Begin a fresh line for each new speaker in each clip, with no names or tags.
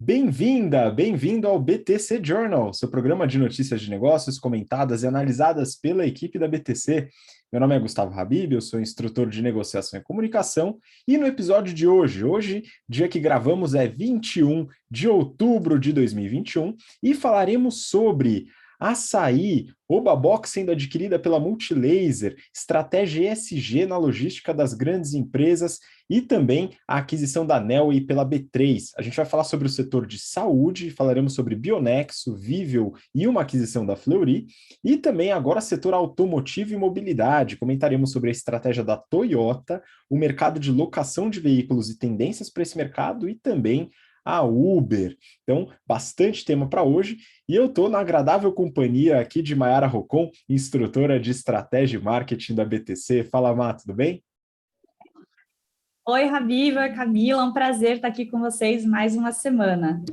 Bem-vinda, bem-vindo ao BTC Journal, seu programa de notícias de negócios comentadas e analisadas pela equipe da BTC. Meu nome é Gustavo Habib, eu sou instrutor de negociação e comunicação, e no episódio de hoje, dia que gravamos é 21 de outubro de 2021, e falaremos sobre Assaí, Obabox sendo adquirida pela Multilaser, estratégia ESG na logística das grandes empresas e também a aquisição da Neoway pela B3. A gente vai falar sobre o setor de saúde, falaremos sobre Bionexo, Viveo e uma aquisição da Fleury, e também agora setor automotivo e mobilidade. Comentaremos sobre a estratégia da Toyota, o mercado de locação de veículos e tendências para esse mercado e também a Uber. Então, bastante tema para hoje. E eu estou na agradável companhia aqui de Mayara Rocon, instrutora de estratégia e marketing da BTC. Fala, Má, tudo bem?
Oi, Rabiva, Camila, é um prazer estar aqui com vocês mais uma semana.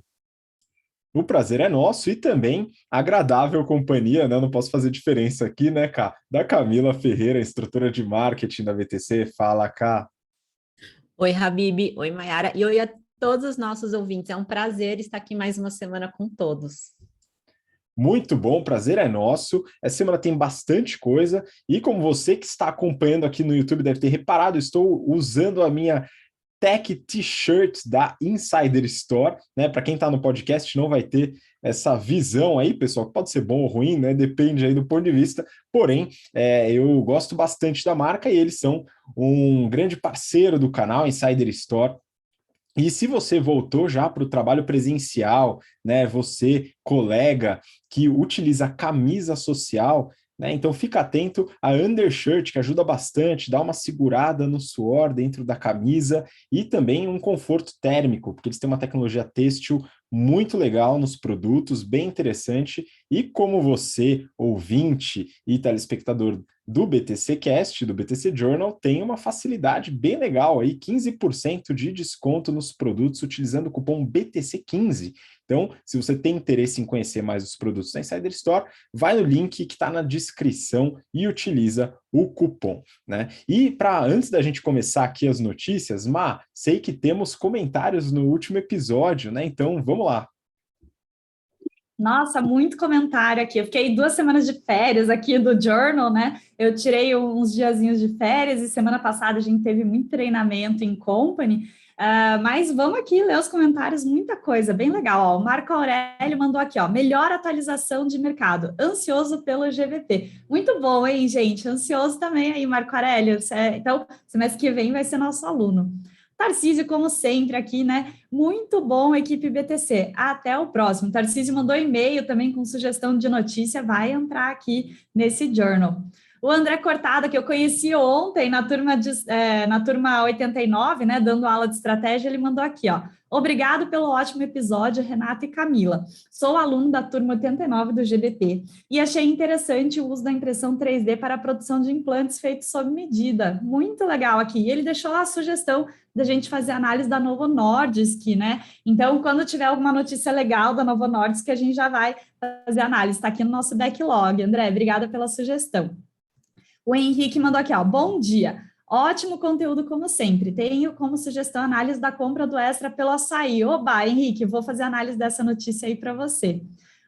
O prazer é nosso e também agradável companhia, né? Não posso fazer diferença aqui, né, Cá? Da Camila Ferreira, instrutora de marketing da BTC. Fala, Cá.
Oi, Habib. Oi, Mayara. E oi a todos os nossos ouvintes. É um prazer estar aqui mais uma semana com todos.
Muito bom, prazer é nosso. Essa semana tem bastante coisa e como você que está acompanhando aqui no YouTube deve ter reparado, estou usando a minha Tech T-shirt da Insider Store, né? Para quem está no podcast não vai ter essa visão aí, pessoal, que pode ser bom ou ruim, né? Depende aí do ponto de vista. Porém, eu gosto bastante da marca e eles são um grande parceiro do canal Insider Store. E se você voltou já para o trabalho presencial, né, você, colega, que utiliza camisa social, né, então fica atento à undershirt, que ajuda bastante, dá uma segurada no suor dentro da camisa e também um conforto térmico, porque eles têm uma tecnologia têxtil muito legal nos produtos, bem interessante, e como você, ouvinte e telespectador do BTC Cast, do BTC Journal, tem uma facilidade bem legal aí, 15% de desconto nos produtos utilizando o cupom BTC15. Então, se você tem interesse em conhecer mais os produtos da Insider Store, vai no link que está na descrição e utiliza o cupom, né? E antes da gente começar aqui as notícias, sei que temos comentários no último episódio, né? Então, vamos lá.
Nossa, muito comentário aqui. Eu fiquei 2 semanas de férias aqui do Journal, né? Eu tirei uns diazinhos de férias e semana passada a gente teve muito treinamento em company. Mas vamos aqui ler os comentários, muita coisa, bem legal. Ó, o Marco Aurélio mandou aqui, ó, melhor atualização de mercado, ansioso pelo GVT. Muito bom, hein, gente? Ansioso também aí, Marco Aurélio. Então, semestre que vem vai ser nosso aluno. Tarcísio, como sempre, aqui, né? Muito bom, equipe BTC. Até o próximo. Tarcísio mandou e-mail também com sugestão de notícia, vai entrar aqui nesse journal. O André Cortada, que eu conheci ontem na turma 89, né, dando aula de estratégia, ele mandou aqui, ó. Obrigado pelo ótimo episódio, Renata e Camila. Sou aluno da turma 89 do GBT e achei interessante o uso da impressão 3D para a produção de implantes feitos sob medida. Muito legal aqui. E ele deixou a sugestão da gente fazer análise da Novo Nordisk, né? Então, quando tiver alguma notícia legal da Novo Nordisk, a gente já vai fazer análise. Está aqui no nosso backlog. André, obrigada pela sugestão. O Henrique mandou aqui, ó, bom dia. Ótimo conteúdo, como sempre. Tenho como sugestão a análise da compra do Extra pelo Assaí. Oba, Henrique, vou fazer análise dessa notícia aí para você.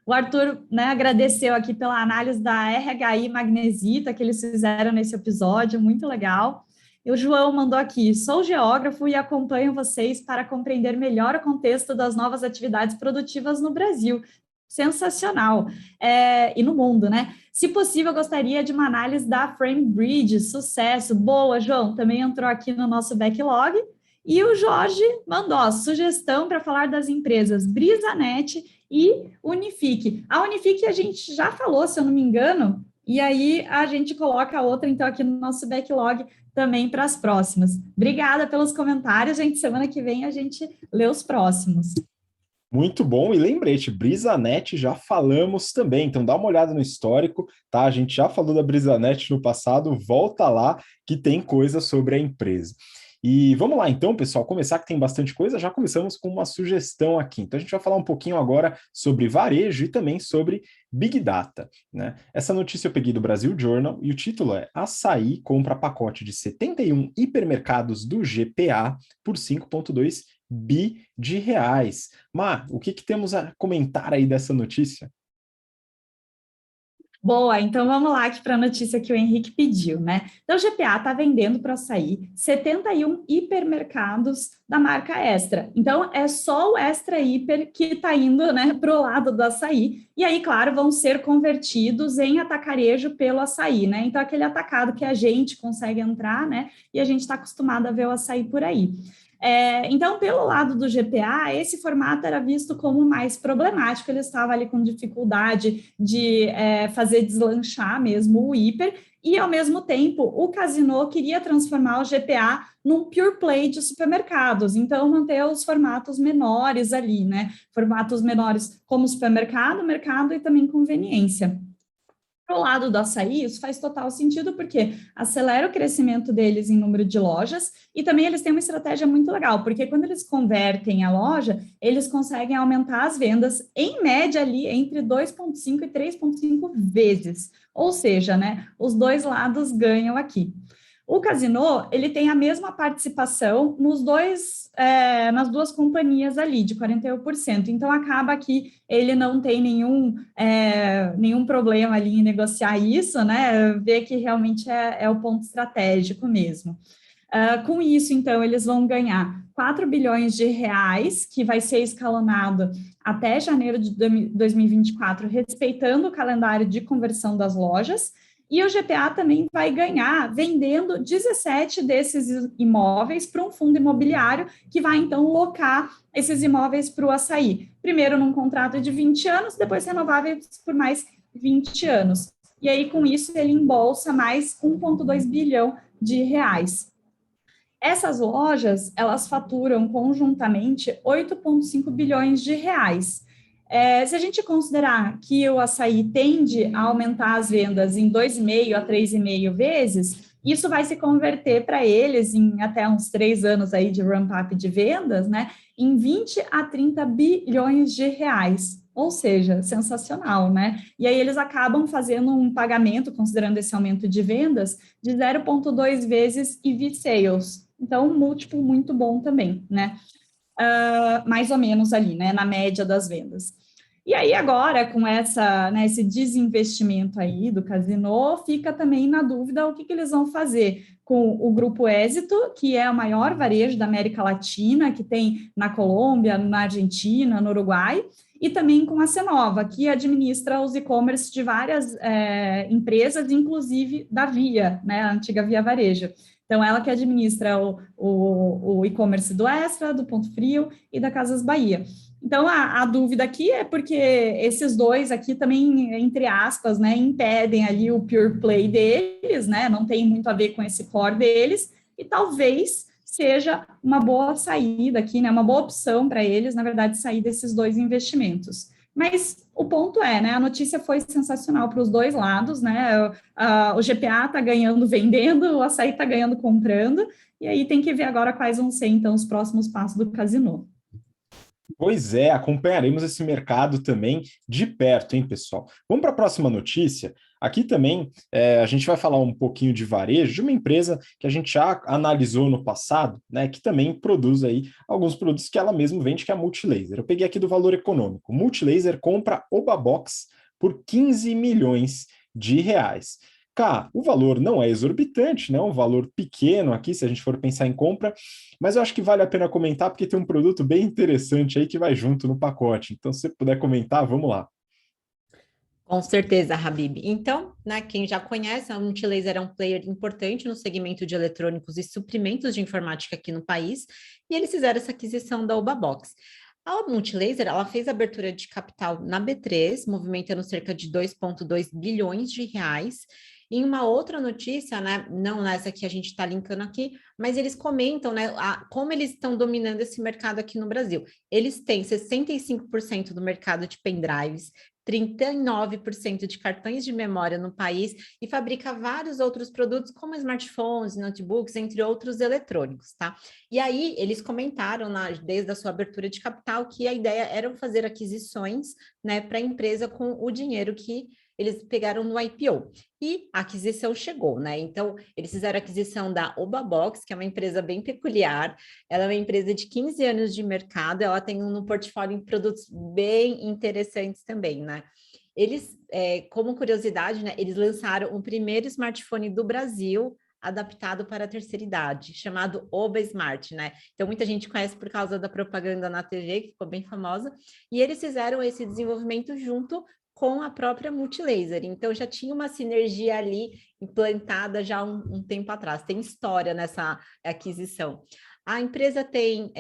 O Arthur, né, agradeceu aqui pela análise da RHI Magnesita que eles fizeram nesse episódio, muito legal. E o João mandou aqui, sou geógrafo e acompanho vocês para compreender melhor o contexto das novas atividades produtivas no Brasil. Sensacional. E no mundo, né? Se possível, eu gostaria de uma análise da Frame Bridge, sucesso. Boa, João, também entrou aqui no nosso backlog. E o Jorge mandou ó, sugestão para falar das empresas BrisaNet e Unifique. A Unifique a gente já falou, se eu não me engano, e aí a gente coloca a outra, então, aqui no nosso backlog também para as próximas. Obrigada pelos comentários, gente. Semana que vem a gente lê os próximos.
Muito bom, e lembrete, BrisaNet já falamos também, então dá uma olhada no histórico, tá? A gente já falou da BrisaNet no passado, volta lá que tem coisa sobre a empresa. E vamos lá então, pessoal, começar que tem bastante coisa, já começamos com uma sugestão aqui. Então a gente vai falar um pouquinho agora sobre varejo e também sobre Big Data, né? Essa notícia eu peguei do Brasil Journal e o título é: Açaí compra pacote de 71 hipermercados do GPA por 5,2 bi de reais. Má, o que temos a comentar aí dessa notícia?
Boa, então vamos lá aqui para a notícia que o Henrique pediu, né? Então, o GPA está vendendo para o açaí 71 hipermercados da marca Extra. Então, é só o Extra Hiper que está indo, né, para o lado do açaí. E aí, claro, vão ser convertidos em atacarejo pelo açaí, né? Então, aquele atacado que a gente consegue entrar, né? E a gente está acostumado a ver o açaí por aí. Então, pelo lado do GPA, esse formato era visto como mais problemático, ele estava ali com dificuldade de fazer deslanchar mesmo o hiper, e ao mesmo tempo o Casino queria transformar o GPA num pure play de supermercados, então manter os formatos menores ali, né? Formatos menores como supermercado, mercado e também conveniência. Para o lado do açaí, isso faz total sentido, porque acelera o crescimento deles em número de lojas e também eles têm uma estratégia muito legal, porque quando eles convertem a loja, eles conseguem aumentar as vendas, em média, ali entre 2,5 e 3,5 vezes. Ou seja, né, os dois lados ganham aqui. O Casino, ele tem a mesma participação nas duas companhias ali, de 41%. Então, acaba que ele não tem nenhum problema ali em negociar isso, né? Ver que realmente é o ponto estratégico mesmo. Com isso, então, eles vão ganhar 4 bilhões de reais, que vai ser escalonado até janeiro de 2024, respeitando o calendário de conversão das lojas. E o GPA também vai ganhar vendendo 17 desses imóveis para um fundo imobiliário que vai, então, locar esses imóveis para o açaí. Primeiro num contrato de 20 anos, depois renováveis por mais 20 anos. E aí, com isso, ele embolsa mais 1,2 bilhão de reais. Essas lojas, elas faturam conjuntamente 8,5 bilhões de reais. Se a gente considerar que o açaí tende a aumentar as vendas em 2,5 a 3,5 vezes, isso vai se converter para eles em até uns 3 anos aí de ramp-up de vendas, né, em 20 a 30 bilhões de reais. Ou seja, sensacional, né? E aí eles acabam fazendo um pagamento, considerando esse aumento de vendas, de 0,2 vezes EV Sales. Então, um múltiplo muito bom também, né? Mais ou menos ali, né? Na média das vendas. E aí, agora, com esse desinvestimento aí do Casino, fica também na dúvida o que eles vão fazer com o Grupo Éxito, que é o maior varejo da América Latina, que tem na Colômbia, na Argentina, no Uruguai, e também com a Cenova, que administra os e-commerce de várias empresas, inclusive da Via, né, a antiga Via Varejo. Então, ela que administra o e-commerce do Extra, do Ponto Frio e da Casas Bahia. Então, a dúvida aqui é porque esses dois aqui também, entre aspas, né, impedem ali o pure play deles, né, não tem muito a ver com esse core deles, e talvez seja uma boa saída aqui, né, uma boa opção para eles, na verdade, sair desses dois investimentos. Mas o ponto é, né, a notícia foi sensacional para os dois lados, né, o GPA está ganhando vendendo, o açaí está ganhando comprando, e aí tem que ver agora quais vão ser, então, os próximos passos do Casino.
Pois é, acompanharemos esse mercado também de perto, hein, pessoal? Vamos para a próxima notícia. Aqui também a gente vai falar um pouquinho de varejo, de uma empresa que a gente já analisou no passado, né, que também produz aí alguns produtos que ela mesma vende, que é a Multilaser. Eu peguei aqui do valor econômico. Multilaser compra Obabox por 15 milhões de reais. Cá, o valor não é exorbitante, né? Um valor pequeno aqui, se a gente for pensar em compra, mas eu acho que vale a pena comentar porque tem um produto bem interessante aí que vai junto no pacote. Então, se você puder comentar, vamos lá.
Com certeza, Habib. Então, né, quem já conhece, a Multilaser é um player importante no segmento de eletrônicos e suprimentos de informática aqui no país, e eles fizeram essa aquisição da Obabox. A Multilaser, ela fez abertura de capital na B3, movimentando cerca de 2,2 bilhões de reais. Em uma outra notícia, né, não nessa que a gente está linkando aqui, mas eles comentam, né, como eles estão dominando esse mercado aqui no Brasil. Eles têm 65% do mercado de pendrives, 39% de cartões de memória no país e fabrica vários outros produtos, como smartphones, notebooks, entre outros eletrônicos, tá? E aí, eles comentaram, desde a sua abertura de capital, que a ideia era fazer aquisições, né, para a empresa com o dinheiro que eles pegaram no IPO. E a aquisição chegou, né? Então, eles fizeram a aquisição da Obabox, que é uma empresa bem peculiar. Ela é uma empresa de 15 anos de mercado, ela tem no portfólio produtos bem interessantes também, né? Eles, como curiosidade, né, eles lançaram o primeiro smartphone do Brasil adaptado para a terceira idade, chamado Oba Smart, né? Então, muita gente conhece por causa da propaganda na TV, que ficou bem famosa, e eles fizeram esse desenvolvimento junto com a própria Multilaser. Então, já tinha uma sinergia ali implantada já um tempo atrás. Tem história nessa aquisição. A empresa tem,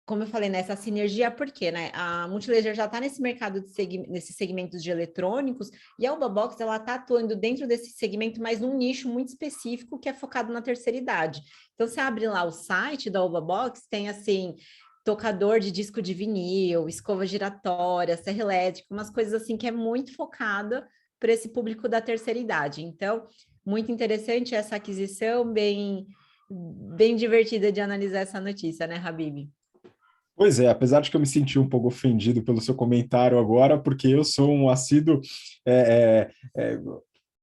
como eu falei, nessa sinergia, por quê, né? A Multilaser já está nesse mercado, nesses segmentos de eletrônicos, e a Obabox, ela está atuando dentro desse segmento, mas num nicho muito específico, que é focado na terceira idade. Então, você abre lá o site da Obabox, tem, assim, tocador de disco de vinil, escova giratória, serra elétrica, umas coisas assim que é muito focada para esse público da terceira idade. Então, muito interessante essa aquisição, bem divertida de analisar essa notícia, né, Habib?
Pois é, apesar de que eu me senti um pouco ofendido pelo seu comentário agora, porque eu sou um assíduo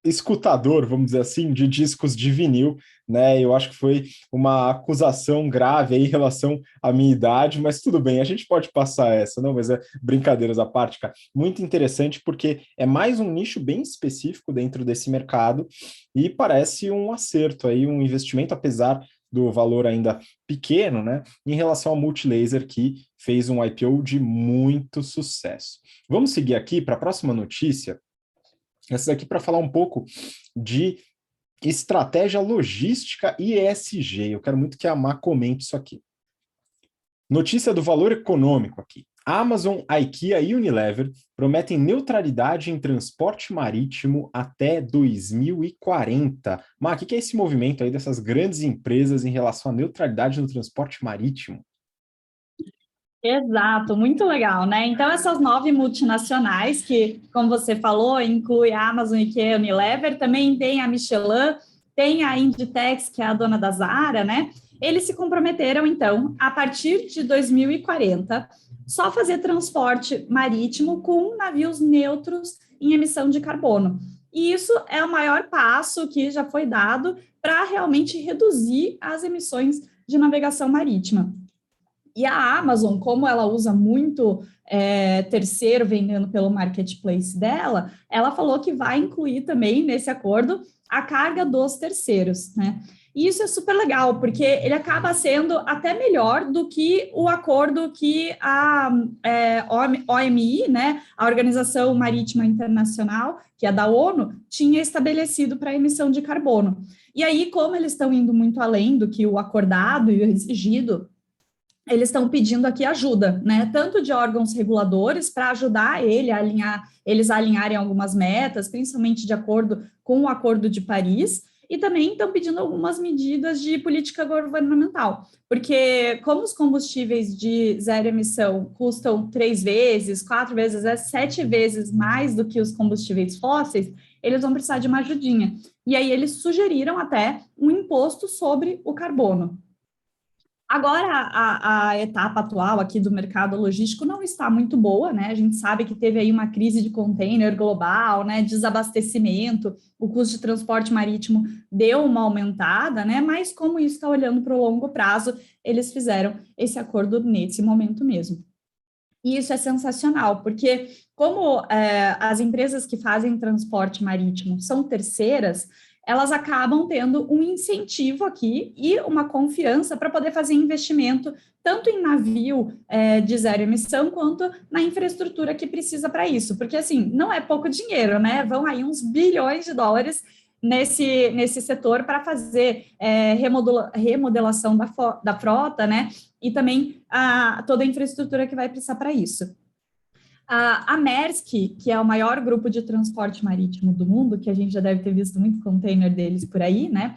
escutador, vamos dizer assim, de discos de vinil, né? Eu acho que foi uma acusação grave aí em relação à minha idade, mas tudo bem, a gente pode passar essa, não? Mas brincadeiras à parte, cara. Muito interessante porque é mais um nicho bem específico dentro desse mercado e parece um acerto aí, um investimento, apesar do valor ainda pequeno, né? Em relação ao Multilaser, que fez um IPO de muito sucesso. Vamos seguir aqui para a próxima notícia. Essa daqui para falar um pouco de estratégia logística e ESG. Eu quero muito que a Má comente isso aqui. Notícia do valor econômico aqui. Amazon, IKEA e Unilever prometem neutralidade em transporte marítimo até 2040. Má, o que é esse movimento aí dessas grandes empresas em relação à neutralidade no transporte marítimo?
Exato, muito legal, né? Então, essas 9 multinacionais, que, como você falou, inclui a Amazon, IKEA, Unilever, também tem a Michelin, tem a Inditex, que é a dona da Zara, né? Eles se comprometeram, então, a partir de 2040, só fazer transporte marítimo com navios neutros em emissão de carbono. E isso é o maior passo que já foi dado para realmente reduzir as emissões de navegação marítima. E a Amazon, como ela usa muito terceiro vendendo pelo marketplace dela, ela falou que vai incluir também nesse acordo a carga dos terceiros, né? E isso é super legal, porque ele acaba sendo até melhor do que o acordo que a OMI, né, a Organização Marítima Internacional, que é da ONU, tinha estabelecido para a emissão de carbono. E aí, como eles estão indo muito além do que o acordado e o exigido, eles estão pedindo aqui ajuda, né? Tanto de órgãos reguladores para ajudar eles a alinharem algumas metas, principalmente de acordo com o Acordo de Paris, e também estão pedindo algumas medidas de política governamental, porque como os combustíveis de zero emissão custam 3 vezes, 4 vezes, 7 vezes mais do que os combustíveis fósseis, eles vão precisar de uma ajudinha. E aí eles sugeriram até um imposto sobre o carbono. Agora, a etapa atual aqui do mercado logístico não está muito boa, né? A gente sabe que teve aí uma crise de container global, né? Desabastecimento, o custo de transporte marítimo deu uma aumentada, né? Mas como isso está olhando para o longo prazo, eles fizeram esse acordo nesse momento mesmo. E isso é sensacional, porque como as empresas que fazem transporte marítimo são terceiras, elas acabam tendo um incentivo aqui e uma confiança para poder fazer investimento tanto em navio de zero emissão quanto na infraestrutura que precisa para isso, porque assim, não é pouco dinheiro, né? Vão aí uns bilhões de dólares nesse setor para fazer remodelação da frota, né? E também toda a infraestrutura que vai precisar para isso. A Maersk, que é o maior grupo de transporte marítimo do mundo, que a gente já deve ter visto muito container deles por aí, né?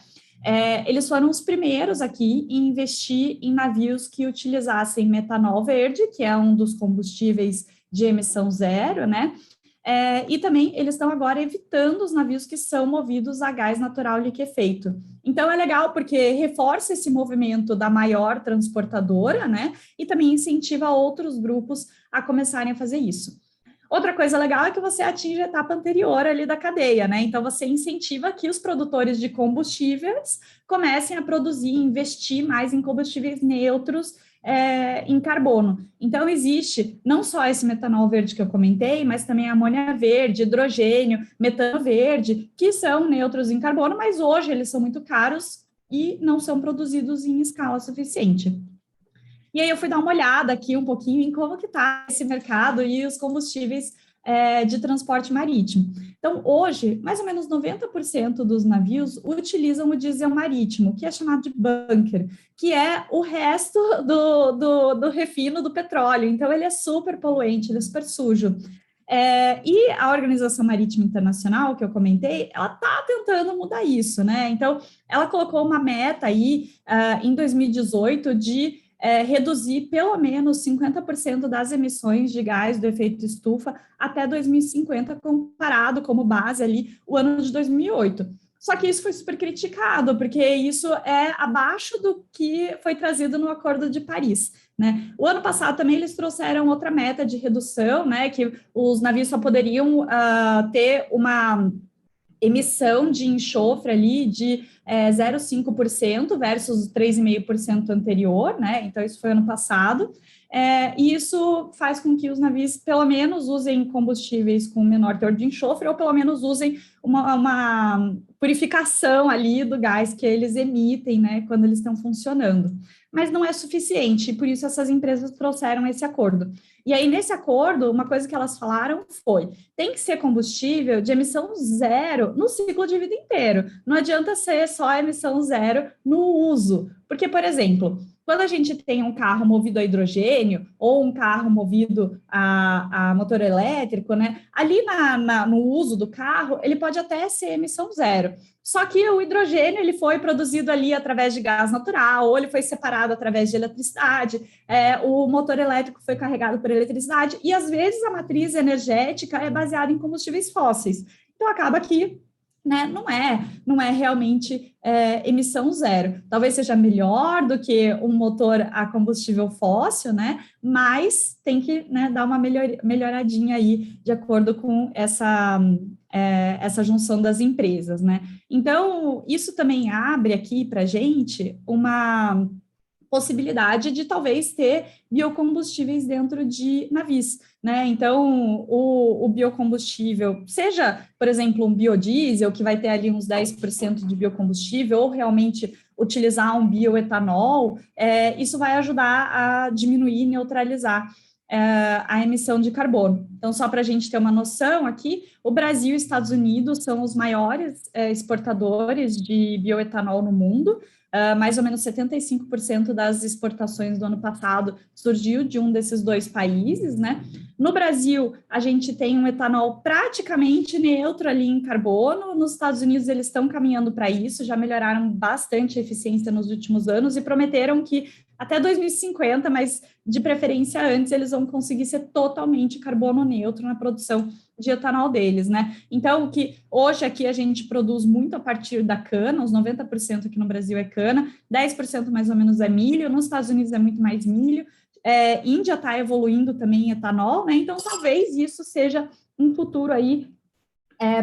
Eles foram os primeiros aqui em investir em navios que utilizassem metanol verde, que é um dos combustíveis de emissão zero, né? E também eles estão agora evitando os navios que são movidos a gás natural liquefeito. Então é legal porque reforça esse movimento da maior transportadora, né? E também incentiva outros grupos a começarem a fazer isso. Outra coisa legal é que você atinge a etapa anterior ali da cadeia, né? Então você incentiva que os produtores de combustíveis comecem a produzir, investir mais em combustíveis neutros em carbono. Então, existe não só esse metanol verde que eu comentei, mas também amônia verde, hidrogênio, metano verde, que são neutros em carbono, mas hoje eles são muito caros e não são produzidos em escala suficiente. E aí eu fui dar uma olhada aqui um pouquinho em como que está esse mercado e os combustíveis de transporte marítimo. Então, hoje, mais ou menos 90% dos navios utilizam o diesel marítimo, que é chamado de bunker, que é o resto do refino do petróleo. Então, ele é super poluente, ele é super sujo. E a Organização Marítima Internacional, que eu comentei, ela está tentando mudar isso, né? Então, ela colocou uma meta aí, em 2018, de reduzir pelo menos 50% das emissões de gás do efeito estufa até 2050, comparado como base ali o ano de 2008. Só que isso foi super criticado, porque isso é abaixo do que foi trazido no Acordo de Paris, né? O ano passado também eles trouxeram outra meta de redução, né? Que os navios só poderiam ter uma emissão de enxofre ali de 0,5% versus 3,5% anterior, né? Então, isso foi ano passado. E isso faz com que os navios, pelo menos, usem combustíveis com menor teor de enxofre, ou pelo menos usem uma purificação ali do gás que eles emitem, né, quando eles estão funcionando. Mas não é suficiente, e por isso essas empresas trouxeram esse acordo. E aí, nesse acordo, uma coisa que elas falaram foi: tem que ser combustível de emissão zero no ciclo de vida inteiro. Não adianta ser só emissão zero no uso. Porque, por exemplo, quando a gente tem um carro movido a hidrogênio ou um carro movido a motor elétrico, né? Ali no uso do carro, ele pode até ser emissão zero. Só que o hidrogênio ele foi produzido ali através de gás natural, ou ele foi separado através de eletricidade, o motor elétrico foi carregado por eletricidade, e às vezes a matriz energética é baseada em combustíveis fósseis. Então acaba que, né, não é realmente emissão zero. Talvez seja melhor do que um motor a combustível fóssil, né? Mas tem que, né, dar uma melhoradinha aí de acordo com essa junção das empresas, né? Então, isso também abre aqui para a gente uma possibilidade de talvez ter biocombustíveis dentro de navios, né? Então, o biocombustível, seja, por exemplo, um biodiesel, que vai ter ali uns 10% de biocombustível, ou realmente utilizar um bioetanol, isso vai ajudar a diminuir e neutralizar a emissão de carbono. Então, só para a gente ter uma noção aqui, o Brasil e os Estados Unidos são os maiores exportadores de bioetanol no mundo. Mais ou menos 75% das exportações do ano passado surgiu de um desses dois países, né? No Brasil, a gente tem um etanol praticamente neutro ali em carbono. Nos Estados Unidos, eles estão caminhando para isso, já melhoraram bastante a eficiência nos últimos anos e prometeram que até 2050, mas de preferência antes, eles vão conseguir ser totalmente carbono neutro na produção de etanol deles, né? Então, que hoje aqui a gente produz muito a partir da cana, os 90% aqui no Brasil é cana, 10% mais ou menos é milho, nos Estados Unidos é muito mais milho, Índia está evoluindo também em etanol, né? Então, talvez isso seja um futuro aí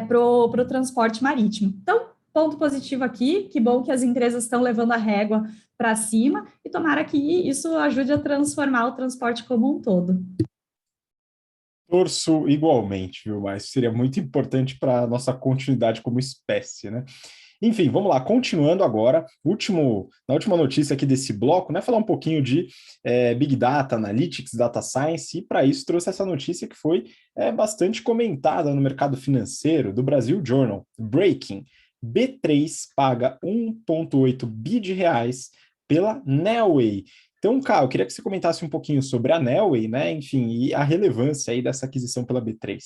para o transporte marítimo. Então, ponto positivo aqui, que bom que as empresas estão levando a régua para cima, e tomara que isso ajude a transformar o transporte como um todo.
Torço igualmente, viu? Mas seria muito importante para a nossa continuidade como espécie, né? Enfim, vamos lá, continuando agora, na última notícia aqui desse bloco, né? Falar um pouquinho de Big Data, Analytics, Data Science, e para isso trouxe essa notícia que foi bastante comentada no mercado financeiro do Brasil Journal. Breaking: B3 paga 1,8 bi de reais pela Nelway. Então, Caio, eu queria que você comentasse um pouquinho sobre a Nelway, né? Enfim, e a relevância aí dessa aquisição pela B3.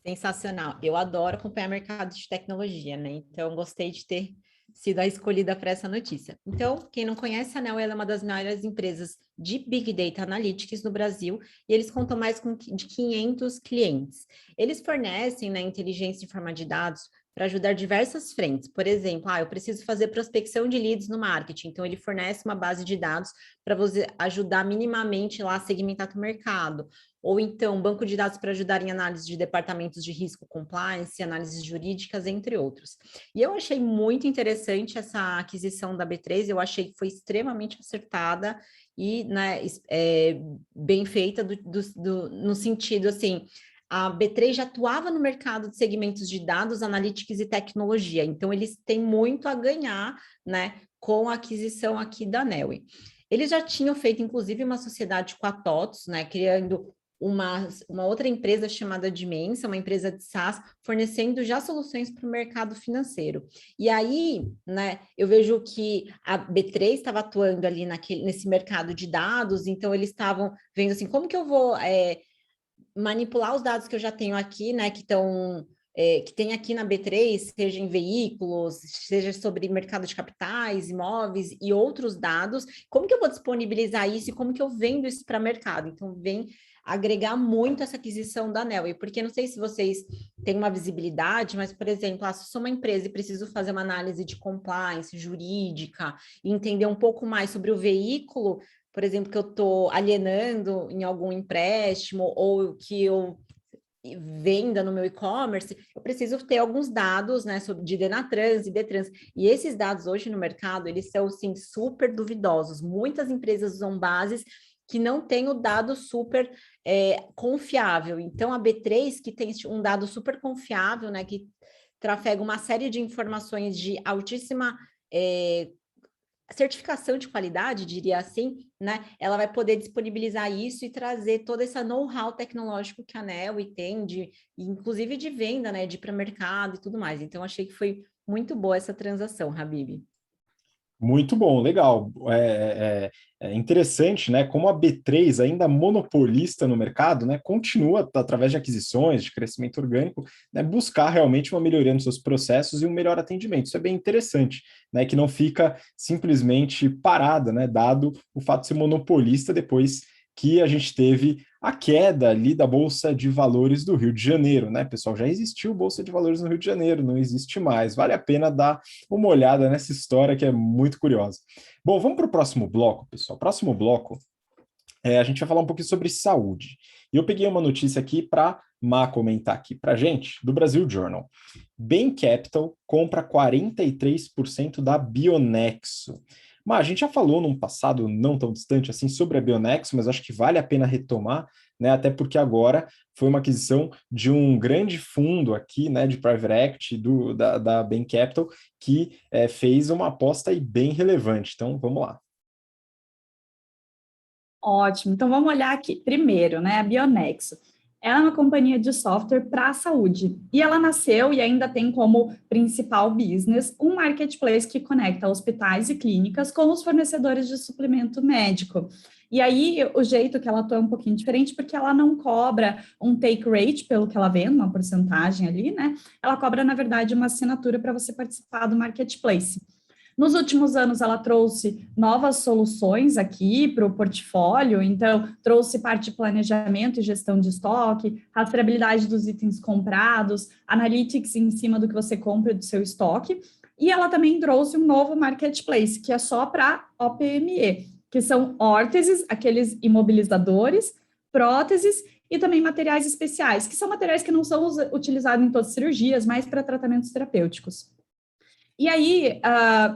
Sensacional. Eu adoro acompanhar mercado de tecnologia, né? Então, gostei de ter sido a escolhida para essa notícia. Então, quem não conhece, a Neoway é uma das maiores empresas de Big Data Analytics no Brasil, e eles contam mais de 500 clientes. Eles fornecem, né, inteligência em forma de dados para ajudar diversas frentes. Por exemplo, eu preciso fazer prospecção de leads no marketing, então ele fornece uma base de dados para você ajudar minimamente lá a segmentar o mercado. Ou então, banco de dados para ajudar em análise de departamentos de risco, compliance, análises jurídicas, entre outros. E eu achei muito interessante essa aquisição da B3, eu achei que foi extremamente acertada e, né, bem feita no sentido, assim, a B3 já atuava no mercado de segmentos de dados, analytics e tecnologia, então eles têm muito a ganhar, né, com a aquisição aqui da Neoway. Eles já tinham feito, inclusive, uma sociedade com a TOTS, né, criando uma outra empresa chamada Dimensa, uma empresa de SaaS, fornecendo já soluções para o mercado financeiro. E aí, né, eu vejo que a B3 estava atuando ali nesse mercado de dados, então eles estavam vendo assim, como que eu vou manipular os dados que eu já tenho aqui, né, que tem aqui na B3, seja em veículos, seja sobre mercado de capitais, imóveis e outros dados, como que eu vou disponibilizar isso e como que eu vendo isso para mercado? Então, vem agregar muito essa aquisição da Neoway, porque não sei se vocês têm uma visibilidade, mas, por exemplo, se eu sou uma empresa e preciso fazer uma análise de compliance jurídica e entender um pouco mais sobre o veículo, por exemplo, que eu estou alienando em algum empréstimo ou que eu venda no meu e-commerce, eu preciso ter alguns dados, né, de Denatrans e Detrans, e esses dados hoje no mercado, eles são, sim, super duvidosos. Muitas empresas usam bases que não têm o dado super confiável. Então, a B3, que tem um dado super confiável, né, que trafega uma série de informações de altíssima certificação de qualidade, diria assim, né? Ela vai poder disponibilizar isso e trazer todo esse know-how tecnológico que a Neoway tem, inclusive de venda, né? De ir para o mercado e tudo mais. Então, achei que foi muito boa essa transação, Habib.
Muito bom, legal. É interessante, né? Como a B3, ainda monopolista no mercado, né, continua, através de aquisições, de crescimento orgânico, né, buscar realmente uma melhoria nos seus processos e um melhor atendimento. Isso é bem interessante, né? Que não fica simplesmente parada, né? Dado o fato de ser monopolista depois que a gente teve a queda ali da Bolsa de Valores do Rio de Janeiro, né, pessoal? Já existiu Bolsa de Valores no Rio de Janeiro, não existe mais. Vale a pena dar uma olhada nessa história que é muito curiosa. Bom, vamos para o próximo bloco, pessoal. Próximo bloco, a gente vai falar um pouquinho sobre saúde. E eu peguei uma notícia aqui para Má comentar aqui para gente, do Brasil Journal. Bain Capital compra 43% da Bionexo. Mas a gente já falou num passado não tão distante assim sobre a Bionexo, mas acho que vale a pena retomar, né? Até porque agora foi uma aquisição de um grande fundo aqui, né, de private equity da Bain Capital, que fez uma aposta aí bem relevante. Então, vamos lá.
Ótimo. Então, vamos olhar aqui. Primeiro, né, a Bionexo. Ela é uma companhia de software para a saúde. E ela nasceu e ainda tem como principal business um marketplace que conecta hospitais e clínicas com os fornecedores de suplemento médico. E aí, o jeito que ela atua é um pouquinho diferente, porque ela não cobra um take rate pelo que ela vende, uma porcentagem ali, né? Ela cobra, na verdade, uma assinatura para você participar do marketplace. Nos últimos anos, ela trouxe novas soluções aqui para o portfólio, então, trouxe parte de planejamento e gestão de estoque, rastreabilidade dos itens comprados, analytics em cima do que você compra do seu estoque, e ela também trouxe um novo marketplace, que é só para OPME, que são órteses, aqueles imobilizadores, próteses e também materiais especiais, que são materiais que não são utilizados em todas as cirurgias, mas para tratamentos terapêuticos. E aí,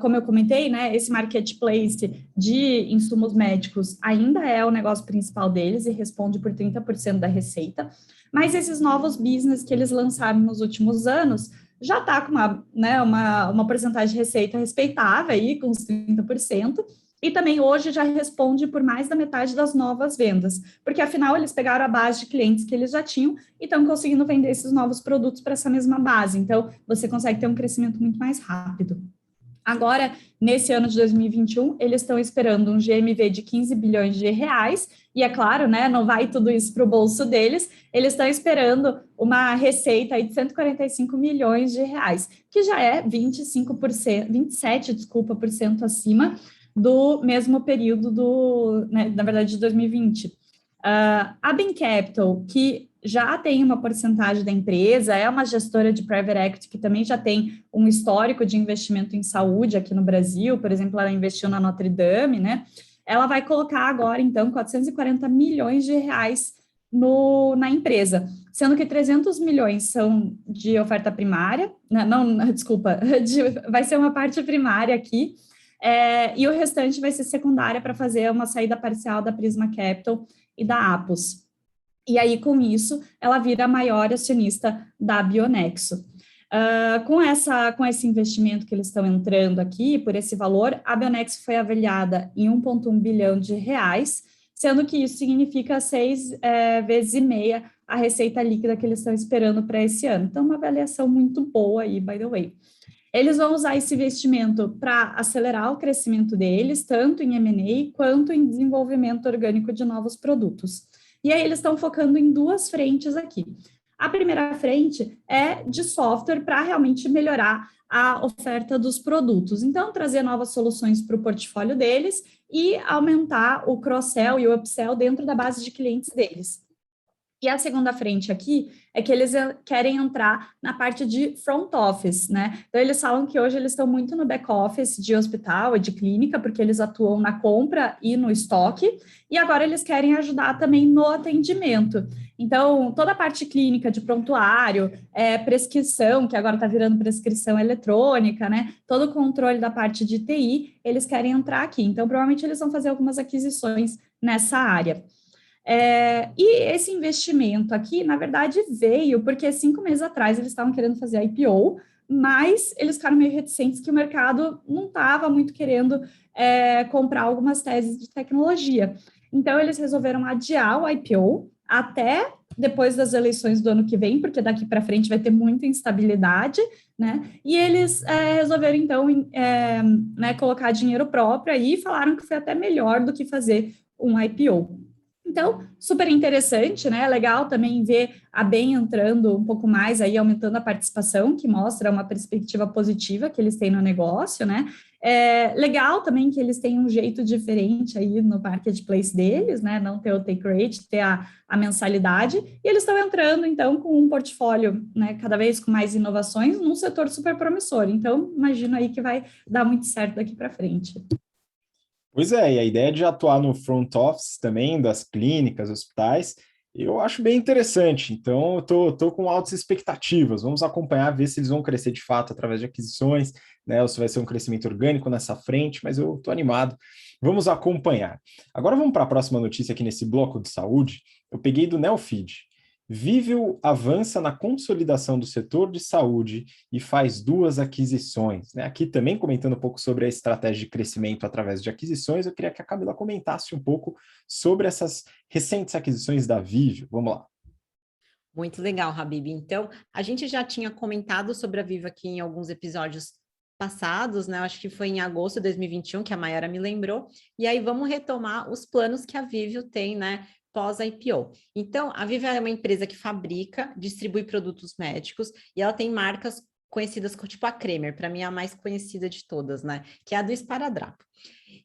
como eu comentei, né, esse marketplace de insumos médicos ainda é o negócio principal deles e responde por 30% da receita, mas esses novos business que eles lançaram nos últimos anos já está com uma porcentagem de receita respeitável aí, com uns 30%, e também hoje já responde por mais da metade das novas vendas, porque afinal eles pegaram a base de clientes que eles já tinham e estão conseguindo vender esses novos produtos para essa mesma base. Então, você consegue ter um crescimento muito mais rápido. Agora, nesse ano de 2021, eles estão esperando um GMV de 15 bilhões de reais, e é claro, né, não vai tudo isso para o bolso deles, eles estão esperando uma receita aí de 145 milhões de reais, que já é 27% acima do mesmo período né, na verdade, de 2020. A Bain Capital, que já tem uma porcentagem da empresa, é uma gestora de private equity que também já tem um histórico de investimento em saúde aqui no Brasil, por exemplo, ela investiu na Notre Dame, né? Ela vai colocar agora, então, 440 milhões de reais na empresa, sendo que 300 milhões são de oferta primária, desculpa, vai ser uma parte primária aqui, e o restante vai ser secundária para fazer uma saída parcial da Prisma Capital e da Apos. E aí, com isso, ela vira a maior acionista da Bionexo. Com esse investimento que eles estão entrando aqui, por esse valor, a Bionexo foi avaliada em 1,1 bilhão de reais, sendo que isso significa 6 vezes e meia a receita líquida que eles estão esperando para esse ano. Então, uma avaliação muito boa aí, by the way. Eles vão usar esse investimento para acelerar o crescimento deles, tanto em M&A quanto em desenvolvimento orgânico de novos produtos. E aí eles estão focando em duas frentes aqui. A primeira frente é de software para realmente melhorar a oferta dos produtos. Então, trazer novas soluções para o portfólio deles e aumentar o cross-sell e o upsell dentro da base de clientes deles. E a segunda frente aqui é que eles querem entrar na parte de front office, né? Então, eles falam que hoje eles estão muito no back office de hospital e de clínica, porque eles atuam na compra e no estoque, e agora eles querem ajudar também no atendimento. Então, toda a parte clínica de prontuário, prescrição, que agora está virando prescrição eletrônica, né? Todo o controle da parte de TI, eles querem entrar aqui. Então, provavelmente eles vão fazer algumas aquisições nessa área. E esse investimento aqui, na verdade, veio porque 5 meses atrás eles estavam querendo fazer a IPO, mas eles ficaram meio reticentes que o mercado não estava muito querendo comprar algumas teses de tecnologia. Então, eles resolveram adiar o IPO até depois das eleições do ano que vem, porque daqui para frente vai ter muita instabilidade, né? E eles resolveram, então, colocar dinheiro próprio aí e falaram que foi até melhor do que fazer um IPO. Então, super interessante, né? Legal também ver a Bain entrando um pouco mais aí, aumentando a participação, que mostra uma perspectiva positiva que eles têm no negócio, né? Legal também que eles têm um jeito diferente aí no marketplace deles, né? Não ter o take rate, ter a mensalidade, e eles estão entrando, então, com um portfólio, né, cada vez com mais inovações, num setor super promissor. Então, imagino aí que vai dar muito certo daqui para frente.
Pois é, e a ideia de atuar no front office também, das clínicas, hospitais, eu acho bem interessante. Então, eu tô com altas expectativas. Vamos acompanhar, ver se eles vão crescer de fato através de aquisições, né? Ou se vai ser um crescimento orgânico nessa frente, mas eu tô animado. Vamos acompanhar. Agora vamos para a próxima notícia aqui nesse bloco de saúde. Eu peguei do Neofeed. Viveo avança na consolidação do setor de saúde e faz 2 aquisições, né? Aqui também comentando um pouco sobre a estratégia de crescimento através de aquisições, eu queria que a Camila comentasse um pouco sobre essas recentes aquisições da Viveo. Vamos lá.
Muito legal, Habib. Então, a gente já tinha comentado sobre a Viveo aqui em alguns episódios passados, né? Acho que foi em agosto de 2021 que a Mayara me lembrou. E aí vamos retomar os planos que a Viveo tem, né? Pós-IPO. Então, a Viveo é uma empresa que fabrica, distribui produtos médicos e ela tem marcas conhecidas como tipo a Cremer, para mim é a mais conhecida de todas, né? Que é a do esparadrapo.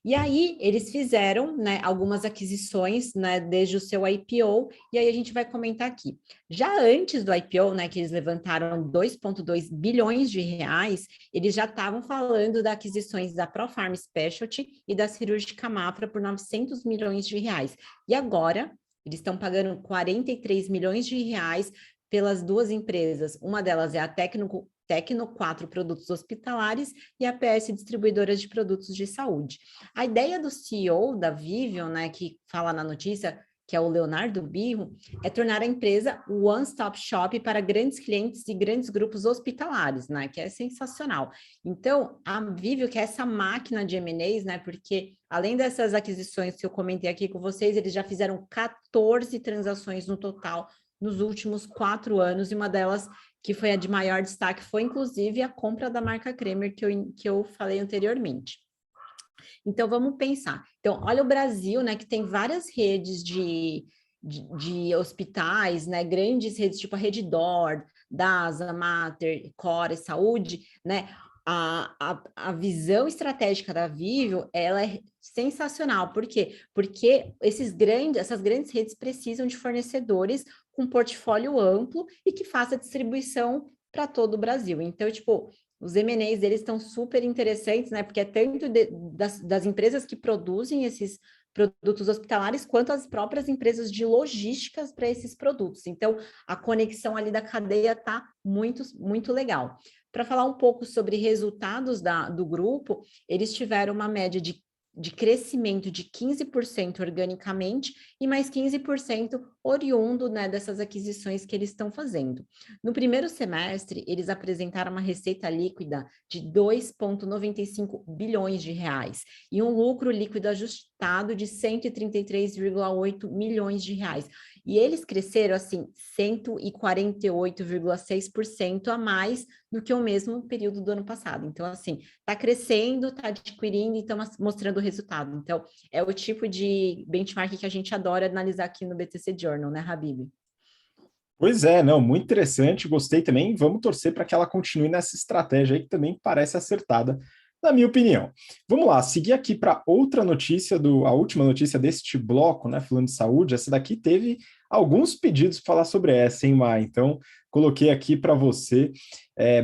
E aí, eles fizeram, né, algumas aquisições, né, desde o seu IPO, e aí a gente vai comentar aqui. Já antes do IPO, né, que eles levantaram 2,2 bilhões de reais, eles já estavam falando das aquisições da ProFarm Specialty e da Cirúrgica Mafra por 900 milhões de reais. E agora, eles estão pagando 43 milhões de reais pelas 2 empresas. Uma delas é a Tecno 4 Produtos Hospitalares e a PS Distribuidora de Produtos de Saúde. A ideia do CEO da Viveo, né, que fala na notícia, que é o Leonardo Birro, é tornar a empresa o one-stop shop para grandes clientes e grandes grupos hospitalares, né, que é sensacional. Então, a Viveo, que é essa máquina de M&As, né, porque além dessas aquisições que eu comentei aqui com vocês, eles já fizeram 14 transações no total nos últimos 4 anos, e uma delas, que foi a de maior destaque, foi inclusive a compra da marca Cremer, que eu falei anteriormente. Então, vamos pensar. Então, olha o Brasil, né, que tem várias redes de hospitais, né, grandes redes, tipo a Redditor, DASA, Mater, Core, Saúde, né, a visão estratégica da Viveo, ela é sensacional. Por quê? Porque essas grandes redes precisam de fornecedores com portfólio amplo e que faça distribuição para todo o Brasil. Então, tipo, os M&As deles estão super interessantes, né? Porque é tanto das empresas que produzem esses produtos hospitalares, quanto as próprias empresas de logísticas para esses produtos. Então, a conexão ali da cadeia está muito, muito legal. Para falar um pouco sobre resultados do grupo, eles tiveram uma média de crescimento de 15% organicamente e mais 15% oriundo, né, dessas aquisições que eles estão fazendo. No primeiro semestre, eles apresentaram uma receita líquida de 2,95 bilhões de reais e um lucro líquido ajustado de 133,8 milhões de reais. E eles cresceram, assim, 148,6% a mais do que o mesmo período do ano passado. Então, assim, está crescendo, está adquirindo e estão mostrando o resultado. Então, é o tipo de benchmark que a gente adora analisar aqui no BTC Journal, né, Habib?
Pois é, não, muito interessante, gostei também. Vamos torcer para que ela continue nessa estratégia aí, que também parece acertada, na minha opinião. Vamos lá, seguir aqui para outra notícia, a última notícia deste bloco, né, falando de saúde. Essa daqui teve alguns pedidos para falar sobre essa, hein, Mai? Então, coloquei aqui para você,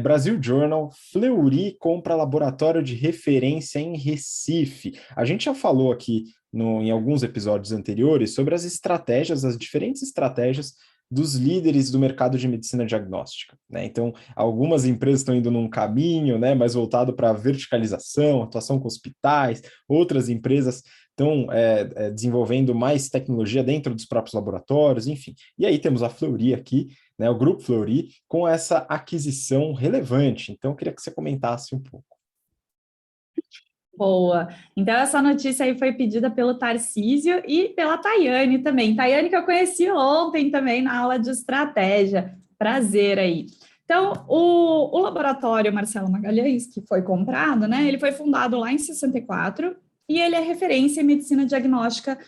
Brasil Journal, Fleury compra laboratório de referência em Recife. A gente já falou aqui em alguns episódios anteriores sobre as estratégias, as diferentes estratégias dos líderes do mercado de medicina diagnóstica, né? Então, algumas empresas estão indo num caminho, né, mais voltado para verticalização, atuação com hospitais, outras empresas estão desenvolvendo mais tecnologia dentro dos próprios laboratórios, enfim. E aí temos a Fleury aqui, né, o Grupo Fleury, com essa aquisição relevante. Então, eu queria que você comentasse um pouco.
Boa. Então, essa notícia aí foi pedida pelo Tarcísio e pela Tayane também. Tayane que eu conheci ontem também na aula de estratégia. Prazer aí. Então, o laboratório Marcelo Magalhães, que foi comprado, né? Ele foi fundado lá em 64 e ele é referência em medicina diagnóstica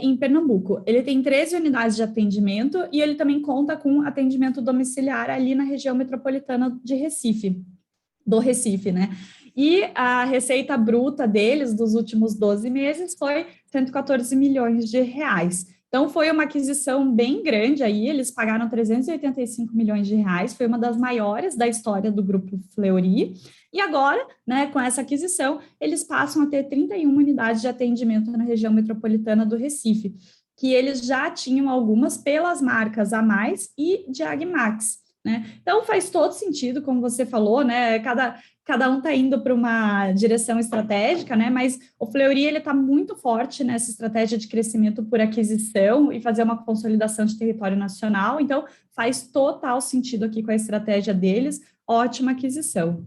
em Pernambuco. Ele tem 13 unidades de atendimento e ele também conta com atendimento domiciliar ali na região metropolitana de Recife, do Recife, né? E a receita bruta deles dos últimos 12 meses foi 114 milhões de reais. Então, foi uma aquisição bem grande aí, eles pagaram 385 milhões de reais, foi uma das maiores da história do Grupo Fleury. E agora, né, com essa aquisição, eles passam a ter 31 unidades de atendimento na região metropolitana do Recife, que eles já tinham algumas pelas marcas A Mais e Diagmax, né? Então, faz todo sentido, como você falou, né? Cada um está indo para uma direção estratégica, né? Mas o Fleury ele está muito forte nessa estratégia de crescimento por aquisição e fazer uma consolidação de território nacional. Então, faz total sentido aqui com a estratégia deles. Ótima aquisição.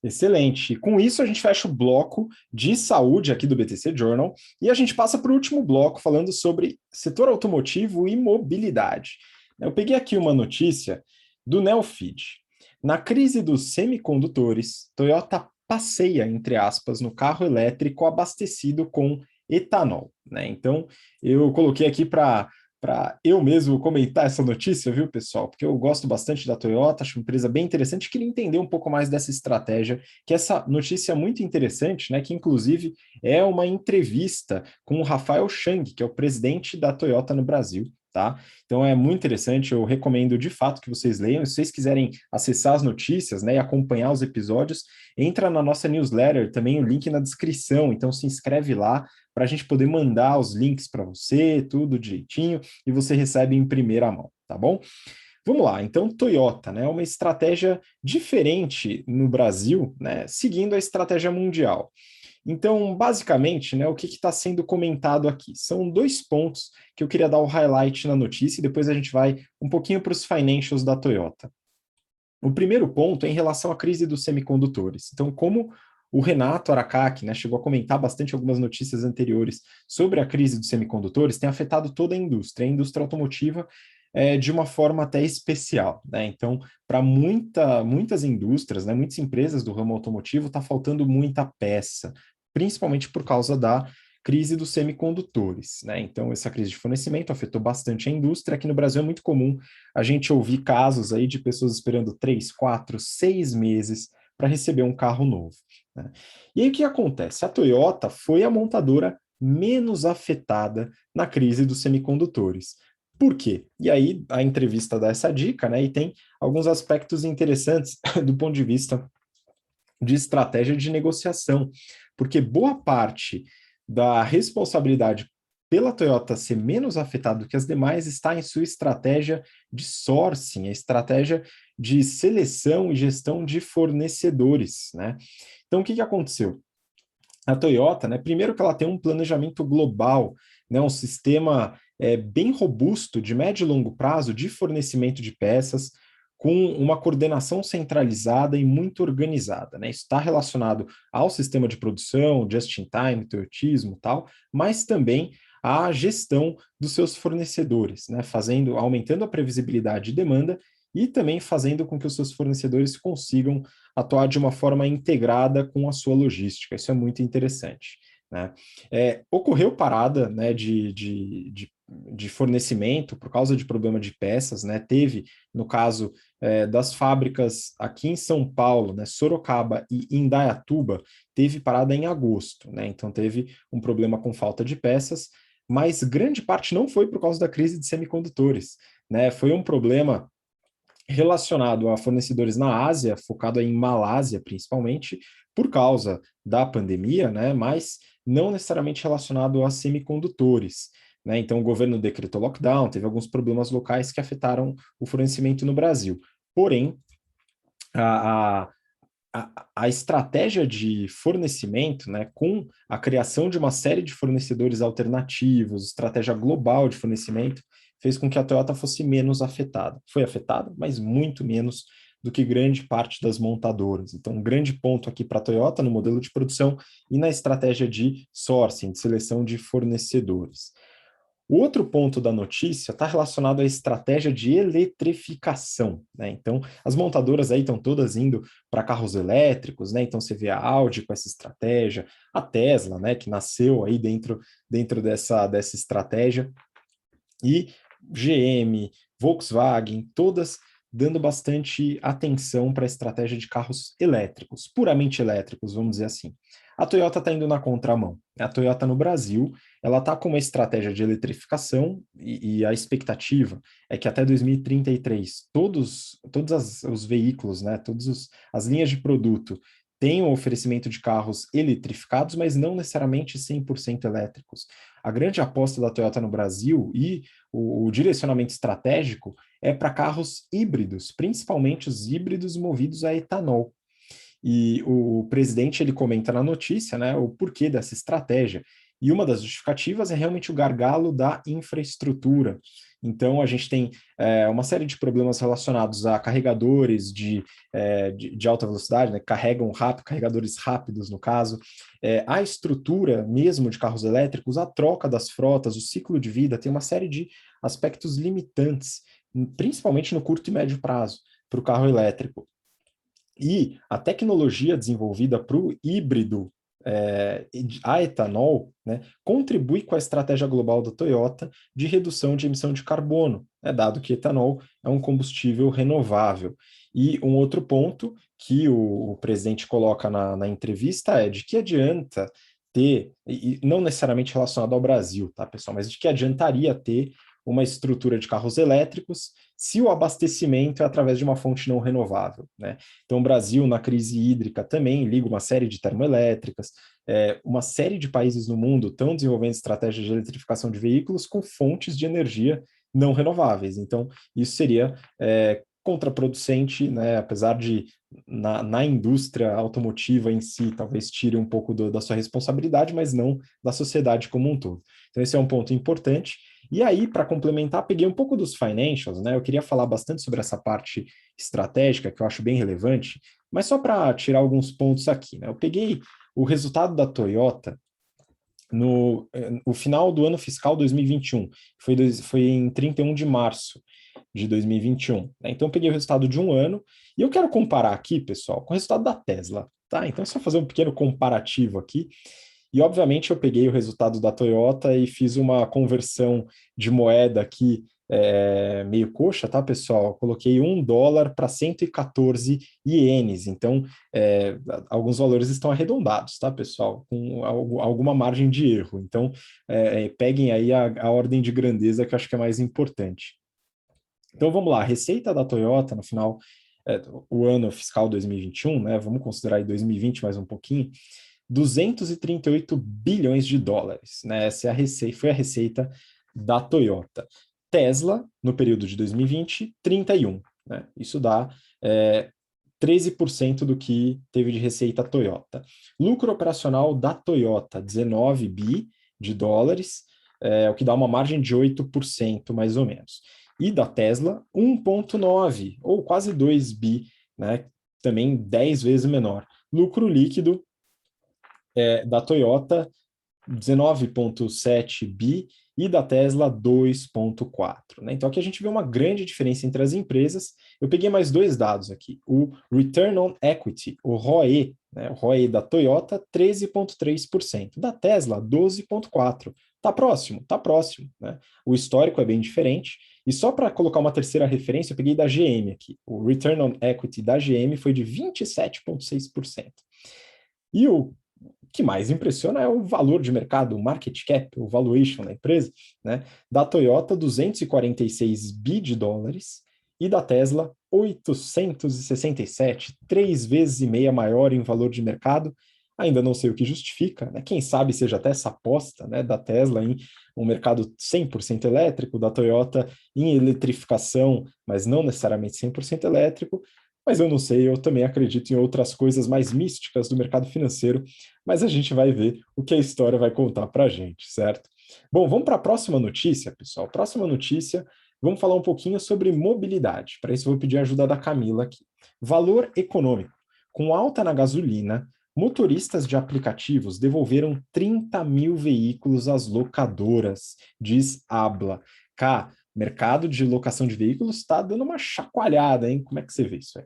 Excelente. Com isso, a gente fecha o bloco de saúde aqui do BTC Journal e a gente passa para o último bloco falando sobre setor automotivo e mobilidade. Eu peguei aqui uma notícia do Neofeed. Na crise dos semicondutores, Toyota passeia, entre aspas, no carro elétrico abastecido com etanol, né? Então, eu coloquei aqui para eu mesmo comentar essa notícia, viu, pessoal? Porque eu gosto bastante da Toyota, acho uma empresa bem interessante, queria entender um pouco mais dessa estratégia, que essa notícia é muito interessante, né? Que inclusive é uma entrevista com o Rafael Chang, que é o presidente da Toyota no Brasil. Tá? Então é muito interessante, eu recomendo de fato que vocês leiam. Se vocês quiserem acessar as notícias, né, e acompanhar os episódios, entra na nossa newsletter, também o link na descrição, então se inscreve lá para a gente poder mandar os links para você, tudo direitinho, e você recebe em primeira mão, tá bom? Vamos lá, então Toyota, né, uma estratégia diferente no Brasil, né, seguindo a estratégia mundial. Então, basicamente, né, o que está sendo comentado aqui? São 2 pontos que eu queria dar o highlight na notícia e depois a gente vai um pouquinho para os financials da Toyota. O primeiro ponto é em relação à crise dos semicondutores. Então, como o Renato Aracaki, né, chegou a comentar bastante algumas notícias anteriores sobre a crise dos semicondutores, tem afetado toda a indústria automotiva de uma forma até especial, né? Então, para muitas indústrias, né, muitas empresas do ramo automotivo, está faltando muita peça, principalmente por causa da crise dos semicondutores, né? Então, essa crise de fornecimento afetou bastante a indústria. Aqui no Brasil é muito comum a gente ouvir casos aí de pessoas esperando 3, 4, 6 meses para receber um carro novo, né? E aí o que acontece? A Toyota foi a montadora menos afetada na crise dos semicondutores. Por quê? E aí a entrevista dá essa dica, né? E tem alguns aspectos interessantes do ponto de vista de estratégia de negociação, porque boa parte da responsabilidade pela Toyota ser menos afetada do que as demais está em sua estratégia de sourcing, a estratégia de seleção e gestão de fornecedores, né? Então, o que aconteceu? A Toyota, né, primeiro que ela tem um planejamento global, né, um sistema bem robusto de médio e longo prazo de fornecimento de peças, com uma coordenação centralizada e muito organizada, né? Isso está relacionado ao sistema de produção, just-in-time, Toyotismo e tal, mas também à gestão dos seus fornecedores, né? Aumentando a previsibilidade de demanda e também fazendo com que os seus fornecedores consigam atuar de uma forma integrada com a sua logística. Isso é muito interessante, né? Ocorreu parada, né, de fornecimento por causa de problema de peças, né? Teve, no caso das fábricas aqui em São Paulo, né, Sorocaba e Indaiatuba, teve parada em agosto, né? Então teve um problema com falta de peças, mas grande parte não foi por causa da crise de semicondutores, né? Foi um problema relacionado a fornecedores na Ásia, focado em Malásia principalmente, por causa da pandemia, né? Mas não necessariamente relacionado a semicondutores, né? Então o governo decretou lockdown, teve alguns problemas locais que afetaram o fornecimento no Brasil. Porém, a estratégia de fornecimento, né, com a criação de uma série de fornecedores alternativos, estratégia global de fornecimento, fez com que a Toyota fosse menos afetada. Foi afetada, mas muito menos do que grande parte das montadoras. Então, um grande ponto aqui para a Toyota no modelo de produção e na estratégia de sourcing, de seleção de fornecedores. O outro ponto da notícia está relacionado à estratégia de eletrificação, né? Então, as montadoras aí estão todas indo para carros elétricos, né? Então, você vê a Audi com essa estratégia, a Tesla, né, que nasceu aí dentro dessa estratégia, e GM, Volkswagen, todas dando bastante atenção para a estratégia de carros elétricos, puramente elétricos, vamos dizer assim. A Toyota está indo na contramão. A Toyota no Brasil, ela está com uma estratégia de eletrificação e a expectativa é que até 2033 todos os veículos, né, todas as linhas de produto tenham oferecimento de carros eletrificados, mas não necessariamente 100% elétricos. A grande aposta da Toyota no Brasil e o direcionamento estratégico é para carros híbridos, principalmente os híbridos movidos a etanol. E o presidente ele comenta na notícia, né, o porquê dessa estratégia. E uma das justificativas é realmente o gargalo da infraestrutura. Então, a gente tem uma série de problemas relacionados a carregadores de alta velocidade, né, que carregam rápido, carregadores rápidos, no caso, a estrutura mesmo de carros elétricos, a troca das frotas, o ciclo de vida, tem uma série de aspectos limitantes, principalmente no curto e médio prazo, para o carro elétrico. E a tecnologia desenvolvida para o híbrido a etanol, né, contribui com a estratégia global da Toyota de redução de emissão de carbono, né, dado que etanol é um combustível renovável. E um outro ponto que o presidente coloca na entrevista é de que adianta ter, e não necessariamente relacionado ao Brasil, tá, pessoal, mas de que adiantaria ter uma estrutura de carros elétricos se o abastecimento é através de uma fonte não renovável, né? Então, o Brasil, na crise hídrica, também liga uma série de termoelétricas, uma série de países no mundo estão desenvolvendo estratégias de eletrificação de veículos com fontes de energia não renováveis. Então, isso seria contraproducente, né? Apesar de, na indústria automotiva em si, talvez tire um pouco da sua responsabilidade, mas não da sociedade como um todo. Então, esse é um ponto importante. E aí, para complementar, peguei um pouco dos financials, né? Eu queria falar bastante sobre essa parte estratégica, que eu acho bem relevante, Mas só para tirar alguns pontos aqui, né? Eu peguei o resultado da Toyota no final do ano fiscal 2021, foi em 31 de março de 2021, né? Então eu peguei o resultado de um ano e eu quero comparar aqui, pessoal, com o resultado da Tesla, tá? Então é só fazer um pequeno comparativo aqui. E obviamente eu peguei o resultado da Toyota e fiz uma conversão de moeda aqui meio coxa, tá, pessoal? Coloquei $1 para 114 ienes, então alguns valores estão arredondados, tá, pessoal? Com alguma margem de erro. Então peguem aí a ordem de grandeza que eu acho que é mais importante. Então vamos lá, a receita da Toyota no final o ano fiscal 2021, né? Vamos considerar aí 2020 mais um pouquinho, 238 bilhões de dólares, né? Essa é a receita, foi a receita da Toyota. Tesla, no período de 2020, 31, né? Isso dá 13% do que teve de receita a Toyota. Lucro operacional da Toyota, 19 bi de dólares, o que dá uma margem de 8%, mais ou menos. E da Tesla, 1,9, ou quase 2 bi, né? Também 10 vezes menor. Lucro líquido da Toyota, 19,7 bi, e da Tesla 2,4. Né? Então aqui a gente vê uma grande diferença entre as empresas. Eu peguei mais dois dados aqui. O Return on Equity, o ROE, né? O ROE da Toyota, 13,3%. Da Tesla, 12,4%. Tá próximo. Né? O histórico é bem diferente. E só para colocar uma terceira referência, eu peguei da GM aqui. O Return on Equity da GM foi de 27,6%. E o que mais impressiona é o valor de mercado, o market cap, o valuation da empresa, né? Da Toyota, 246 bi de dólares, e da Tesla, 867, 3,5 vezes maior em valor de mercado. Ainda não sei o que justifica, né? Quem sabe seja até essa aposta, né, da Tesla em um mercado 100% elétrico, da Toyota em eletrificação, mas não necessariamente 100% elétrico. Mas eu não sei, eu também acredito em outras coisas mais místicas do mercado financeiro, mas a gente vai ver o que a história vai contar para a gente, certo? Bom, vamos para a próxima notícia, pessoal. Próxima notícia, vamos falar um pouquinho sobre mobilidade. Para isso, eu vou pedir a ajuda da Camila aqui. Valor econômico. Com alta na gasolina, motoristas de aplicativos devolveram 30 mil veículos às locadoras, diz Abla. Cá, mercado de locação de veículos está dando uma chacoalhada, hein? Como é que você vê isso aí?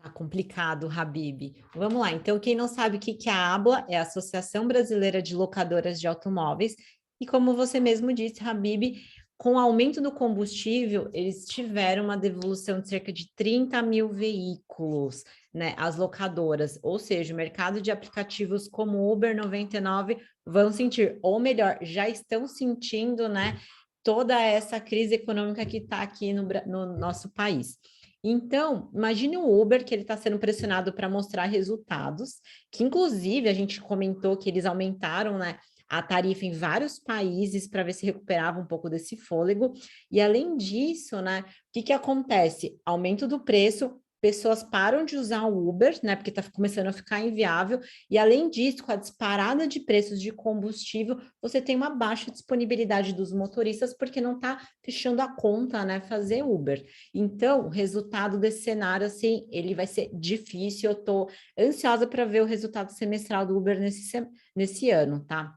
Tá complicado, Habib. Vamos lá. Então, quem não sabe o que é a ABLA, é a Associação Brasileira de Locadoras de Automóveis. E como você mesmo disse, Habib, com o aumento do combustível, eles tiveram uma devolução de cerca de 30 mil veículos, né, às locadoras. Ou seja, o mercado de aplicativos como Uber 99 vão sentir, ou melhor, já estão sentindo, né, toda essa crise econômica que está aqui no nosso país. Então, imagine o Uber, que ele está sendo pressionado para mostrar resultados, que inclusive a gente comentou que eles aumentaram, né, a tarifa em vários países para ver se recuperava um pouco desse fôlego. E além disso, né, o que acontece? Aumento do preço, pessoas param de usar o Uber, né, porque está começando a ficar inviável, e além disso, com a disparada de preços de combustível, você tem uma baixa disponibilidade dos motoristas, porque não está fechando a conta, né, fazer Uber. Então, o resultado desse cenário, assim, ele vai ser difícil, eu estou ansiosa para ver o resultado semestral do Uber nesse ano, tá?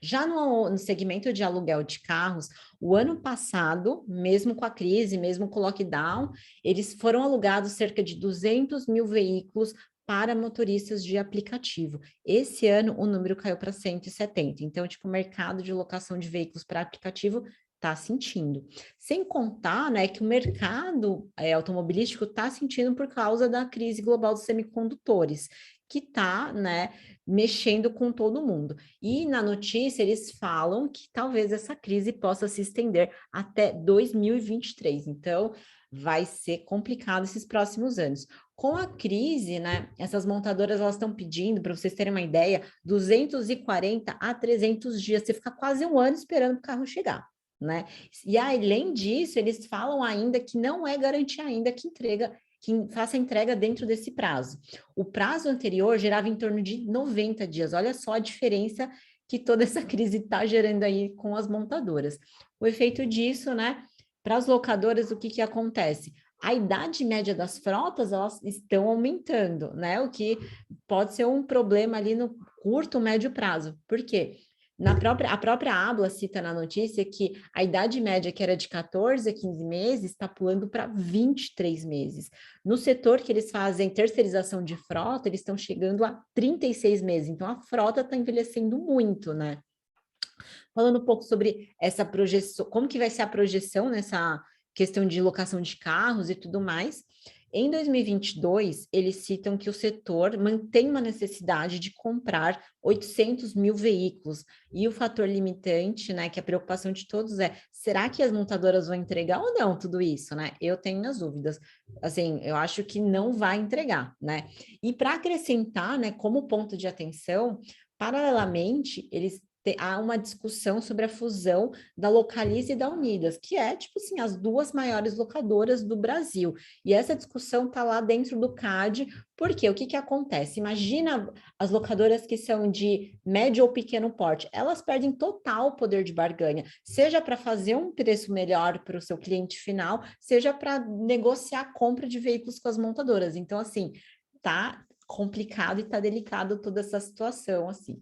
Já no segmento de aluguel de carros, o ano passado, mesmo com a crise, mesmo com o lockdown, eles foram alugados cerca de 200 mil veículos para motoristas de aplicativo. Esse ano, o número caiu para 170. Então, tipo, o mercado de locação de veículos para aplicativo está sentindo. Sem contar, né, que o mercado automobilístico está sentindo por causa da crise global dos semicondutores, que está, né, mexendo com todo mundo. E na notícia eles falam que talvez essa crise possa se estender até 2023. Então, vai ser complicado esses próximos anos. Com a crise, né, essas montadoras elas estão pedindo, para vocês terem uma ideia, 240 a 300 dias. Você fica quase um ano esperando o carro chegar, né? E além disso, eles falam ainda que não é garantia ainda que faça a entrega dentro desse prazo. O prazo anterior gerava em torno de 90 dias. Olha só a diferença que toda essa crise está gerando aí com as montadoras. O efeito disso, né? Para as locadoras, o que acontece? a idade média das frotas, elas estão aumentando, né? O que pode ser um problema ali no curto, médio prazo. Por quê? A própria ABLA cita na notícia que a idade média, que era de 14 a 15 meses, está pulando para 23 meses. No setor que eles fazem terceirização de frota, eles estão chegando a 36 meses. Então, a frota está envelhecendo muito, né? Falando um pouco sobre essa projeção, como que vai ser a projeção nessa questão de locação de carros e tudo mais. Em 2022, eles citam que o setor mantém uma necessidade de comprar 800 mil veículos. E o fator limitante, né, que a preocupação de todos é, será que as montadoras vão entregar ou não tudo isso, né? Eu tenho minhas dúvidas. Assim, eu acho que não vai entregar, né? E para acrescentar, né, como ponto de atenção, paralelamente, há uma discussão sobre a fusão da Localiza e da Unidas, que é, tipo assim, as duas maiores locadoras do Brasil. E essa discussão está lá dentro do CAD, porque o que que acontece? Imagina as locadoras que são de médio ou pequeno porte, elas perdem total poder de barganha, seja para fazer um preço melhor para o seu cliente final, seja para negociar a compra de veículos com as montadoras. Então, assim, tá complicado e tá delicado toda essa situação, assim.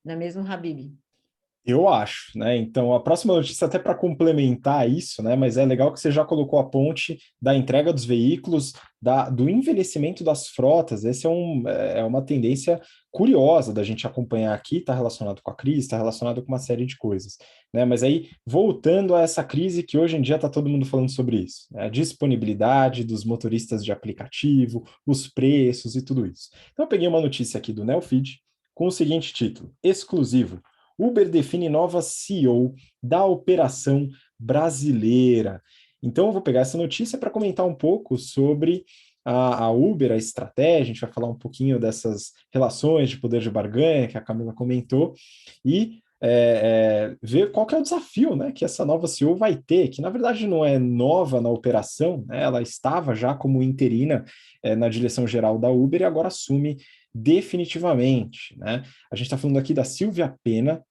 Não é mesmo, Habib?
Eu acho, né? Então, a próxima notícia, até para complementar isso, né? Mas é legal que você já colocou a ponte da entrega dos veículos, do envelhecimento das frotas. Essa é uma tendência curiosa da gente acompanhar aqui, está relacionado com a crise, está relacionado com uma série de coisas, né? Mas aí, voltando a essa crise que hoje em dia está todo mundo falando sobre isso, né? A disponibilidade dos motoristas de aplicativo, os preços e tudo isso. Então, eu peguei uma notícia aqui do Neofeed com o seguinte título: exclusivo. Uber define nova CEO da operação brasileira. Então, eu vou pegar essa notícia para comentar um pouco sobre a Uber, a estratégia, a gente vai falar um pouquinho dessas relações de poder de barganha que a Camila comentou, e ver qual que é o desafio, né, que essa nova CEO vai ter, que na verdade não é nova na operação, né, ela estava já como interina na direção geral da Uber e agora assume definitivamente, né? A gente está falando aqui da Silvia Pena.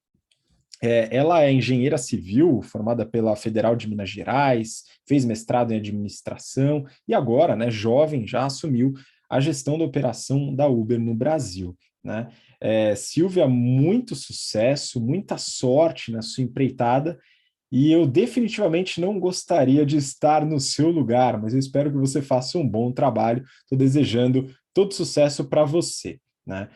Ela é engenheira civil, formada pela Federal de Minas Gerais, fez mestrado em administração e agora, né, jovem, já assumiu a gestão da operação da Uber no Brasil, né? Silvia, muito sucesso, muita sorte na sua empreitada, e eu definitivamente não gostaria de estar no seu lugar, mas eu espero que você faça um bom trabalho. Estou desejando todo sucesso para você, né?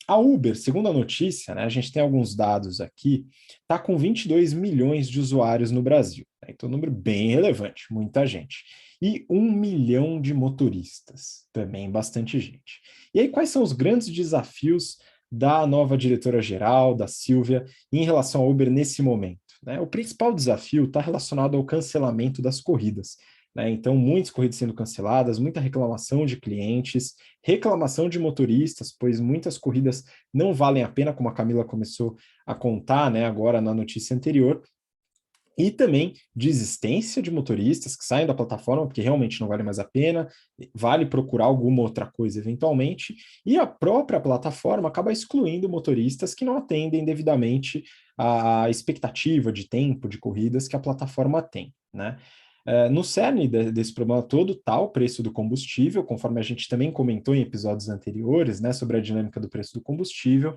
A Uber, segundo a notícia, né, a gente tem alguns dados aqui, está com 22 milhões de usuários no Brasil. Né? Então, um número bem relevante, muita gente. E 1 milhão de motoristas, também bastante gente. E aí, quais são os grandes desafios da nova diretora-geral, da Silvia, em relação à Uber nesse momento? Né? O principal desafio está relacionado ao cancelamento das corridas. Né? Então, muitas corridas sendo canceladas, muita reclamação de clientes, reclamação de motoristas, pois muitas corridas não valem a pena, como a Camila começou a contar, né, agora na notícia anterior, e também desistência de motoristas que saem da plataforma porque realmente não vale mais a pena, vale procurar alguma outra coisa eventualmente, e a própria plataforma acaba excluindo motoristas que não atendem devidamente à expectativa de tempo de corridas que a plataforma tem, né? No cerne desse problema todo está o preço do combustível, conforme a gente também comentou em episódios anteriores, né, sobre a dinâmica do preço do combustível,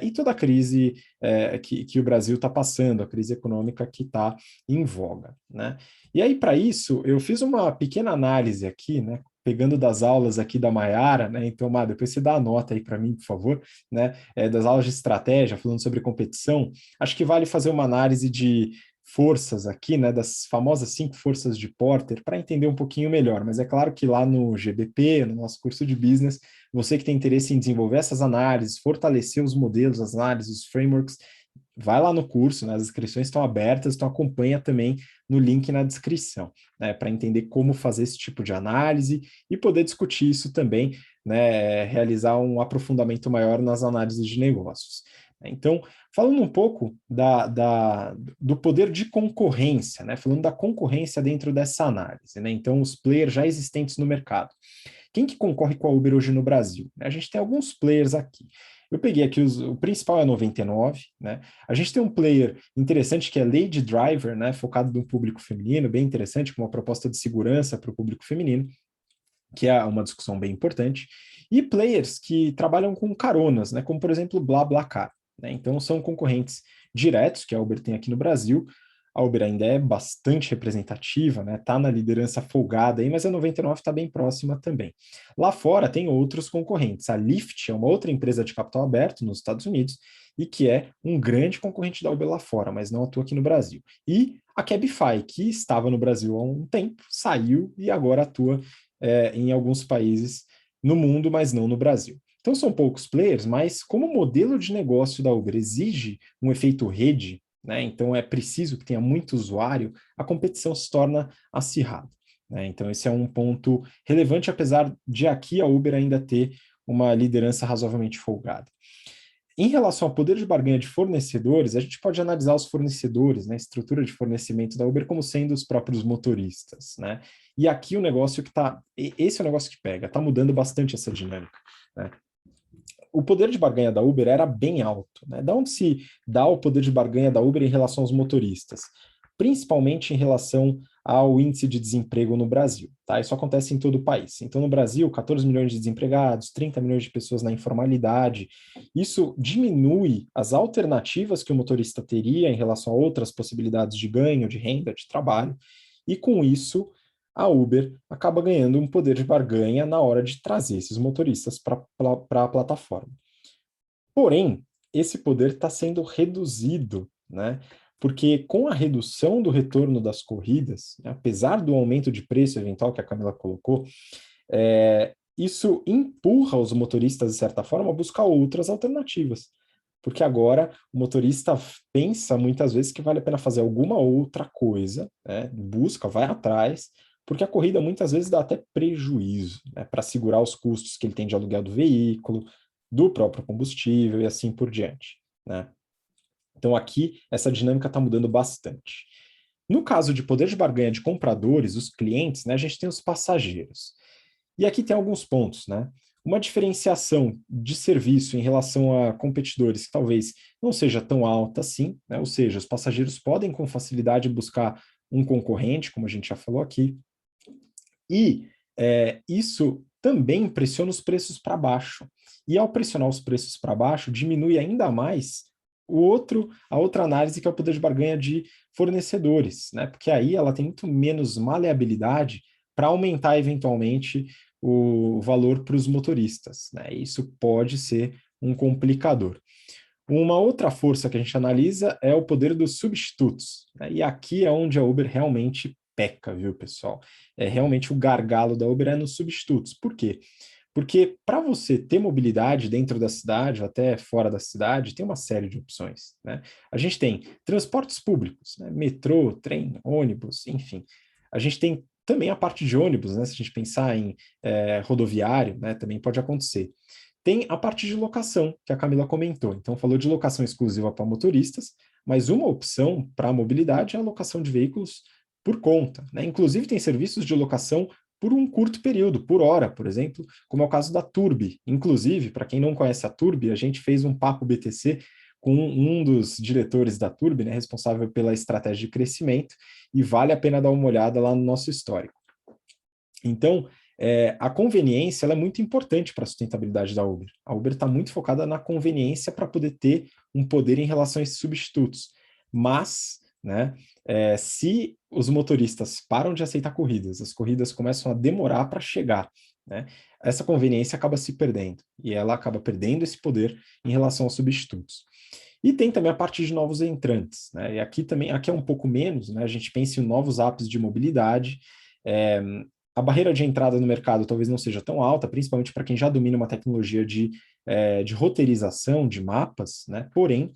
e toda a crise que o Brasil está passando, a crise econômica que está em voga, né? E aí, para isso, eu fiz uma pequena análise aqui, né, pegando das aulas aqui da Maiara, né? Então, Má, depois você dá a nota aí para mim, por favor, né? Das aulas de estratégia, falando sobre competição, acho que vale fazer uma análise de forças aqui, né, das famosas 5 forças de Porter, para entender um pouquinho melhor. Mas é claro que lá no GBP, no nosso curso de business, você que tem interesse em desenvolver essas análises, fortalecer os modelos, as análises, os frameworks, vai lá no curso, né, as inscrições estão abertas, então acompanha também no link na descrição, né, para entender como fazer esse tipo de análise e poder discutir isso também, né, realizar um aprofundamento maior nas análises de negócios. Então, falando um pouco do poder de concorrência, né? Falando da concorrência dentro dessa análise, né? Então, os players já existentes no mercado. Quem que concorre com a Uber hoje no Brasil? A gente tem alguns players aqui. Eu peguei aqui, o principal é 99, né? A gente tem um player interessante que é Lady Driver, né? Focado no público feminino, bem interessante, com uma proposta de segurança para o público feminino, que é uma discussão bem importante. E players que trabalham com caronas, né? Como, por exemplo, BlaBlaCar, né? Então, são concorrentes diretos que a Uber tem aqui no Brasil. A Uber ainda é bastante representativa, né? Tá na liderança folgada aí, mas a 99 está bem próxima também. Lá fora tem outros concorrentes. A Lyft é uma outra empresa de capital aberto nos Estados Unidos e que é um grande concorrente da Uber lá fora, mas não atua aqui no Brasil. E a Cabify, que estava no Brasil há um tempo, saiu e agora atua em alguns países no mundo, mas não no Brasil. Então são poucos players, mas como o modelo de negócio da Uber exige um efeito rede, né? Então é preciso que tenha muito usuário, a competição se torna acirrada, né? Então esse é um ponto relevante, apesar de aqui a Uber ainda ter uma liderança razoavelmente folgada. Em relação ao poder de barganha de fornecedores, a gente pode analisar os fornecedores, né, a estrutura de fornecimento da Uber como sendo os próprios motoristas, né? E aqui o negócio esse é o negócio que pega, está mudando bastante essa dinâmica, né? O poder de barganha da Uber era bem alto, né? Da onde se dá o poder de barganha da Uber em relação aos motoristas? Principalmente em relação ao índice de desemprego no Brasil, tá? Isso acontece em todo o país. Então, no Brasil, 14 milhões de desempregados, 30 milhões de pessoas na informalidade. Isso diminui as alternativas que o motorista teria em relação a outras possibilidades de ganho, de renda, de trabalho, e com isso a Uber acaba ganhando um poder de barganha na hora de trazer esses motoristas para a plataforma. Porém, esse poder está sendo reduzido, né? Porque com a redução do retorno das corridas, né, apesar do aumento de preço eventual que a Camila colocou, isso empurra os motoristas, de certa forma, a buscar outras alternativas. Porque agora o motorista pensa muitas vezes que vale a pena fazer alguma outra coisa, né? Busca, vai atrás, porque a corrida muitas vezes dá até prejuízo, né? Para segurar os custos que ele tem de aluguel do veículo, do próprio combustível e assim por diante, né? Então aqui essa dinâmica está mudando bastante. No caso de poder de barganha de compradores, os clientes, né, a gente tem os passageiros. E aqui tem alguns pontos, né? Uma diferenciação de serviço em relação a competidores que talvez não seja tão alta assim, né? Ou seja, os passageiros podem com facilidade buscar um concorrente, como a gente já falou aqui, e isso também pressiona os preços para baixo. E ao pressionar os preços para baixo, diminui ainda mais a outra análise, que é o poder de barganha de fornecedores, né? Porque aí ela tem muito menos maleabilidade para aumentar eventualmente o valor para os motoristas, né? Isso pode ser um complicador. Uma outra força que a gente analisa é o poder dos substitutos, né? E aqui é onde a Uber realmente peca, viu, pessoal? Realmente o gargalo da Uber é nos substitutos. Por quê? Porque para você ter mobilidade dentro da cidade ou até fora da cidade, tem uma série de opções, né? A gente tem transportes públicos, né? Metrô, trem, ônibus, enfim. A gente tem também a parte de ônibus, né? Se a gente pensar em rodoviário, né? Também pode acontecer. Tem a parte de locação, que a Camila comentou. Então, falou de locação exclusiva para motoristas, mas uma opção para a mobilidade é a locação de veículos por conta, né? Inclusive, tem serviços de locação por um curto período, por hora, por exemplo, como é o caso da Turbi. Inclusive, para quem não conhece a Turbi, a gente fez um papo BTC com um dos diretores da Turbi, né, responsável pela estratégia de crescimento, e vale a pena dar uma olhada lá no nosso histórico. Então, a conveniência ela é muito importante para a sustentabilidade da Uber. A Uber está muito focada na conveniência para poder ter um poder em relação a esses substitutos. Mas, né, se os motoristas param de aceitar corridas, as corridas começam a demorar para chegar, né, essa conveniência acaba se perdendo, e ela acaba perdendo esse poder em relação aos substitutos. E tem também a parte de novos entrantes, né, e aqui é um pouco menos, né, a gente pensa em novos apps de mobilidade. A barreira de entrada no mercado talvez não seja tão alta, principalmente para quem já domina uma tecnologia de roteirização de mapas, né, porém,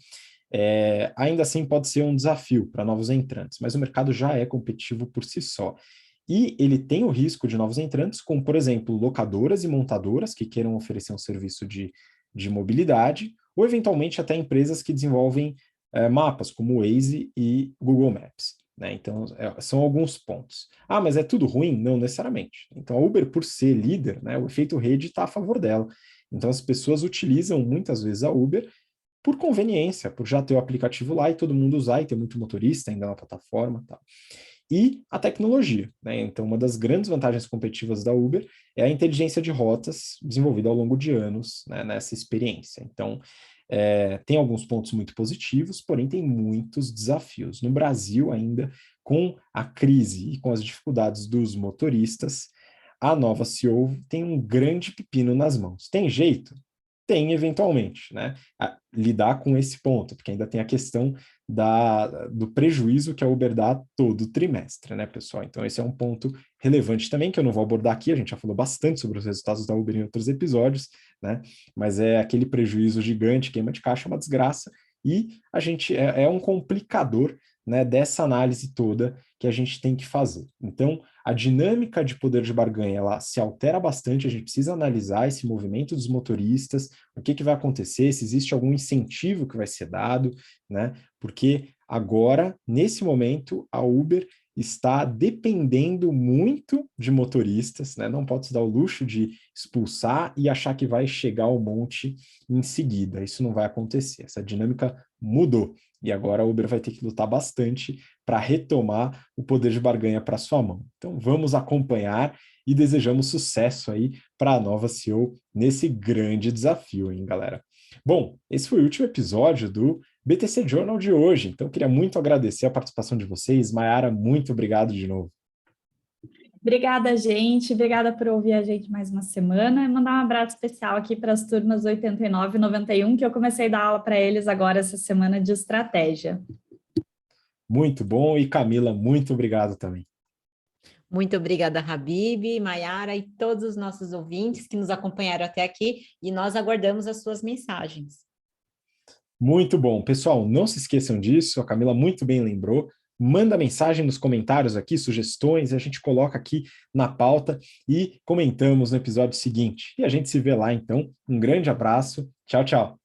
ainda assim pode ser um desafio para novos entrantes, mas o mercado já é competitivo por si só. E ele tem o risco de novos entrantes, como, por exemplo, locadoras e montadoras que queiram oferecer um serviço de mobilidade, ou eventualmente até empresas que desenvolvem mapas, como o Waze e Google Maps, né? Então, são alguns pontos. Ah, mas é tudo ruim? Não necessariamente. Então, a Uber, por ser líder, né, o efeito rede está a favor dela. Então as pessoas utilizam muitas vezes a Uber por conveniência, por já ter o aplicativo lá e todo mundo usar e ter muito motorista ainda na plataforma e tal. E a tecnologia, né? Então, uma das grandes vantagens competitivas da Uber é a inteligência de rotas desenvolvida ao longo de anos, né, nessa experiência. Então, tem alguns pontos muito positivos, porém tem muitos desafios. No Brasil, ainda, com a crise e com as dificuldades dos motoristas, a nova CEO tem um grande pepino nas mãos. Tem jeito? Tem, eventualmente, né? Lidar com esse ponto, porque ainda tem a questão do prejuízo que a Uber dá todo trimestre, né, pessoal? Então, esse é um ponto relevante também, que eu não vou abordar aqui, a gente já falou bastante sobre os resultados da Uber em outros episódios, né? Mas é aquele prejuízo gigante, queima de caixa, é uma desgraça, e a gente é um complicador, né, dessa análise toda que a gente tem que fazer. Então, a dinâmica de poder de barganha, ela se altera bastante, a gente precisa analisar esse movimento dos motoristas, o que vai acontecer, se existe algum incentivo que vai ser dado, né? Porque agora, nesse momento, a Uber está dependendo muito de motoristas, né? Não pode se dar o luxo de expulsar e achar que vai chegar ao monte em seguida. Isso não vai acontecer. Essa dinâmica mudou. E agora a Uber vai ter que lutar bastante para retomar o poder de barganha para sua mão. Então vamos acompanhar e desejamos sucesso aí para a nova CEO nesse grande desafio, hein, galera? Bom, esse foi o último episódio do BTC Journal de hoje, então eu queria muito agradecer a participação de vocês. Mayara, muito obrigado de novo.
Obrigada, gente. Obrigada por ouvir a gente mais uma semana. E mandar um abraço especial aqui para as turmas 89 e 91, que eu comecei a dar aula para eles agora essa semana de estratégia.
Muito bom. E Camila, muito obrigado também.
Muito obrigada, Habib, Mayara e todos os nossos ouvintes que nos acompanharam até aqui, e nós aguardamos as suas mensagens.
Muito bom. Pessoal, não se esqueçam disso, a Camila muito bem lembrou. Manda mensagem nos comentários aqui, sugestões, a gente coloca aqui na pauta e comentamos no episódio seguinte. E a gente se vê lá, então. Um grande abraço. Tchau, tchau.